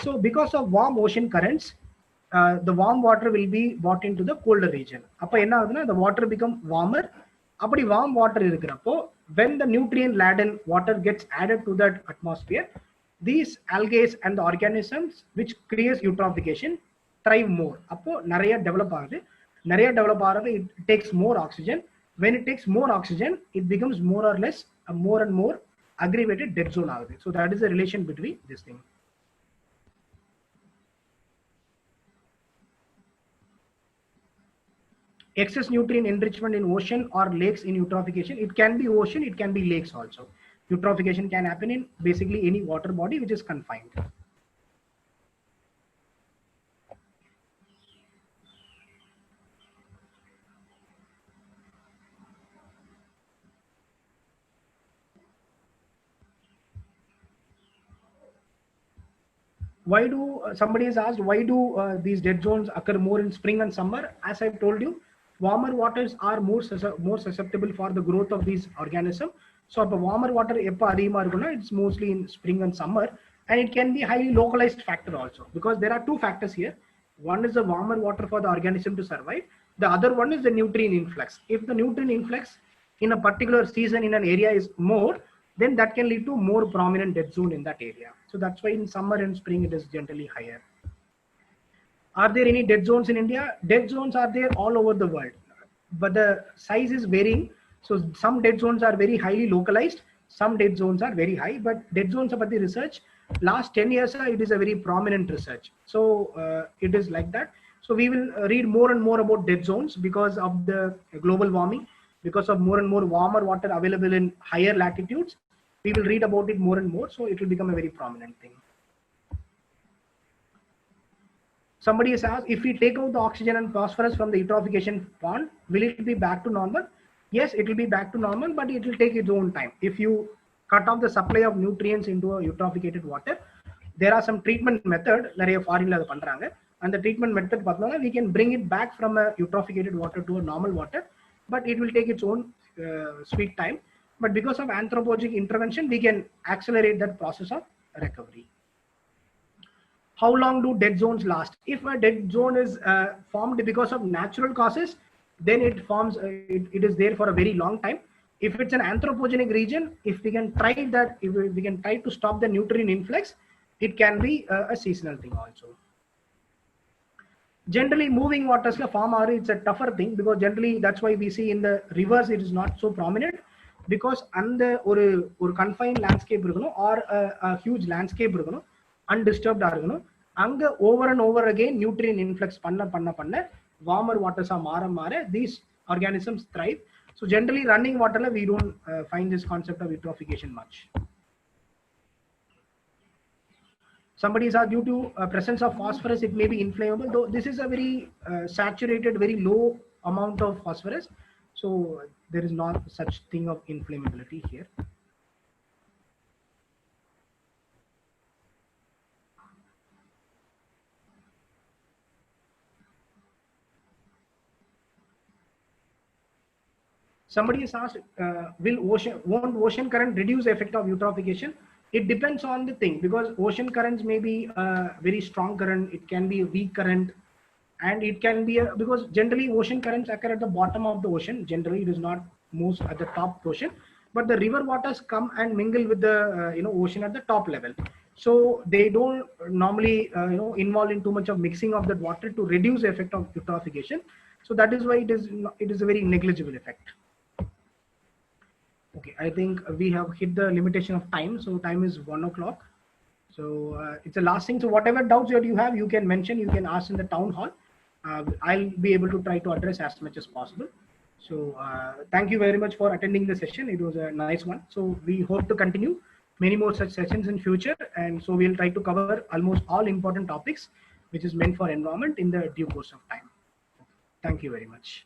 So because of warm ocean currents, the warm water will be brought into the colder region. அப்ப என்ன ஆகுதுன்னா, the water become warmer. அப்படி warm water இருக்கிறப்போ, when the nutrient laden water gets added to that atmosphere, these algae and the organisms which creates eutrophication thrive more. அப்போ நிறைய develop ஆகுது. நிறைய develop ஆகிறது, it takes more oxygen. When it takes more oxygen, it becomes more or less a more and more aggravated dead zone ஆகுது. So that is the relation between this thing. Excess nutrient enrichment in ocean or lakes in eutrophication, it can be ocean, it can be lakes also. Eutrophication can happen in basically any water body which is confined. Why do somebody has asked, why do these dead zones occur more in spring and summer? As I've told you, warmer waters are more susceptible for the growth of these organisms. So if warmer water it's mostly in spring and summer, and it can be highly localized factor also, because there are two factors here. One is the warmer water for the organism to survive, the other one is the nutrient influx. If the nutrient influx in a particular season in an area is more, then that can lead to more prominent dead zone in that area. So that's why in summer and spring it is generally higher. Are there any dead zones in India? Dead zones are there all over the world, but the size is varying. So some dead zones are very highly localized, some dead zones are very high, but dead zones about the research, last 10 years, it is a very prominent research. So it is like that. So we will read more and more about dead zones because of the global warming, because of more and more warmer water available in higher latitudes. We will read about it more and more, so it will become a very prominent thing. Somebody has asked, if we take out the oxygen and phosphorus from the eutrophication pond, will it be back to normal? Yes, it will be back to normal, but it will take its own time. If you cut off the supply of nutrients into a eutrophicated water, there are some treatment method, and the treatment method, we can bring it back from a eutrophicated water to a normal water, but it will take its own sweet time. But because of anthropogenic intervention, we can accelerate that process of recovery. How long do dead zones last? If a dead zone is formed because of natural causes, then it forms, it is there for a very long time. If it's an anthropogenic region, if we can try that, if we can try to stop the nutrient influx, it can be a seasonal thing also. Generally, moving waters farm it's a tougher thing, because generally that's why we see in the rivers it is not so prominent, because under or confined landscape or a huge landscape undisturbed anga over and over again nutrient influx panna warmer waters are mara these organisms thrive. So generally running water we don't find this concept of eutrophication much. Somebody said due to presence of phosphorus it may be inflammable, though this is a very saturated, very low amount of phosphorus, so there is not such thing of inflammability here. Somebody has asked, won't ocean current reduce the effect of eutrophication? It depends on the thing, because ocean currents may be a very strong current, it can be a weak current, and it can be because generally ocean currents occur at the bottom of the ocean. Generally, it is not moves at the top ocean, but the river waters come and mingle with the ocean at the top level. So they don't normally involve in too much of mixing of that water to reduce the effect of eutrophication. So that is why it is a very negligible effect. Okay, I think we have hit the limitation of time. So time is 1 o'clock. So it's the last thing. So whatever doubts that you have, you can mention, you can ask in the town hall. I'll be able to try to address as much as possible. So thank you very much for attending the session. It was a nice one. So we hope to continue many more such sessions in future. And so we'll try to cover almost all important topics, which is meant for environment in the due course of time. Thank you very much.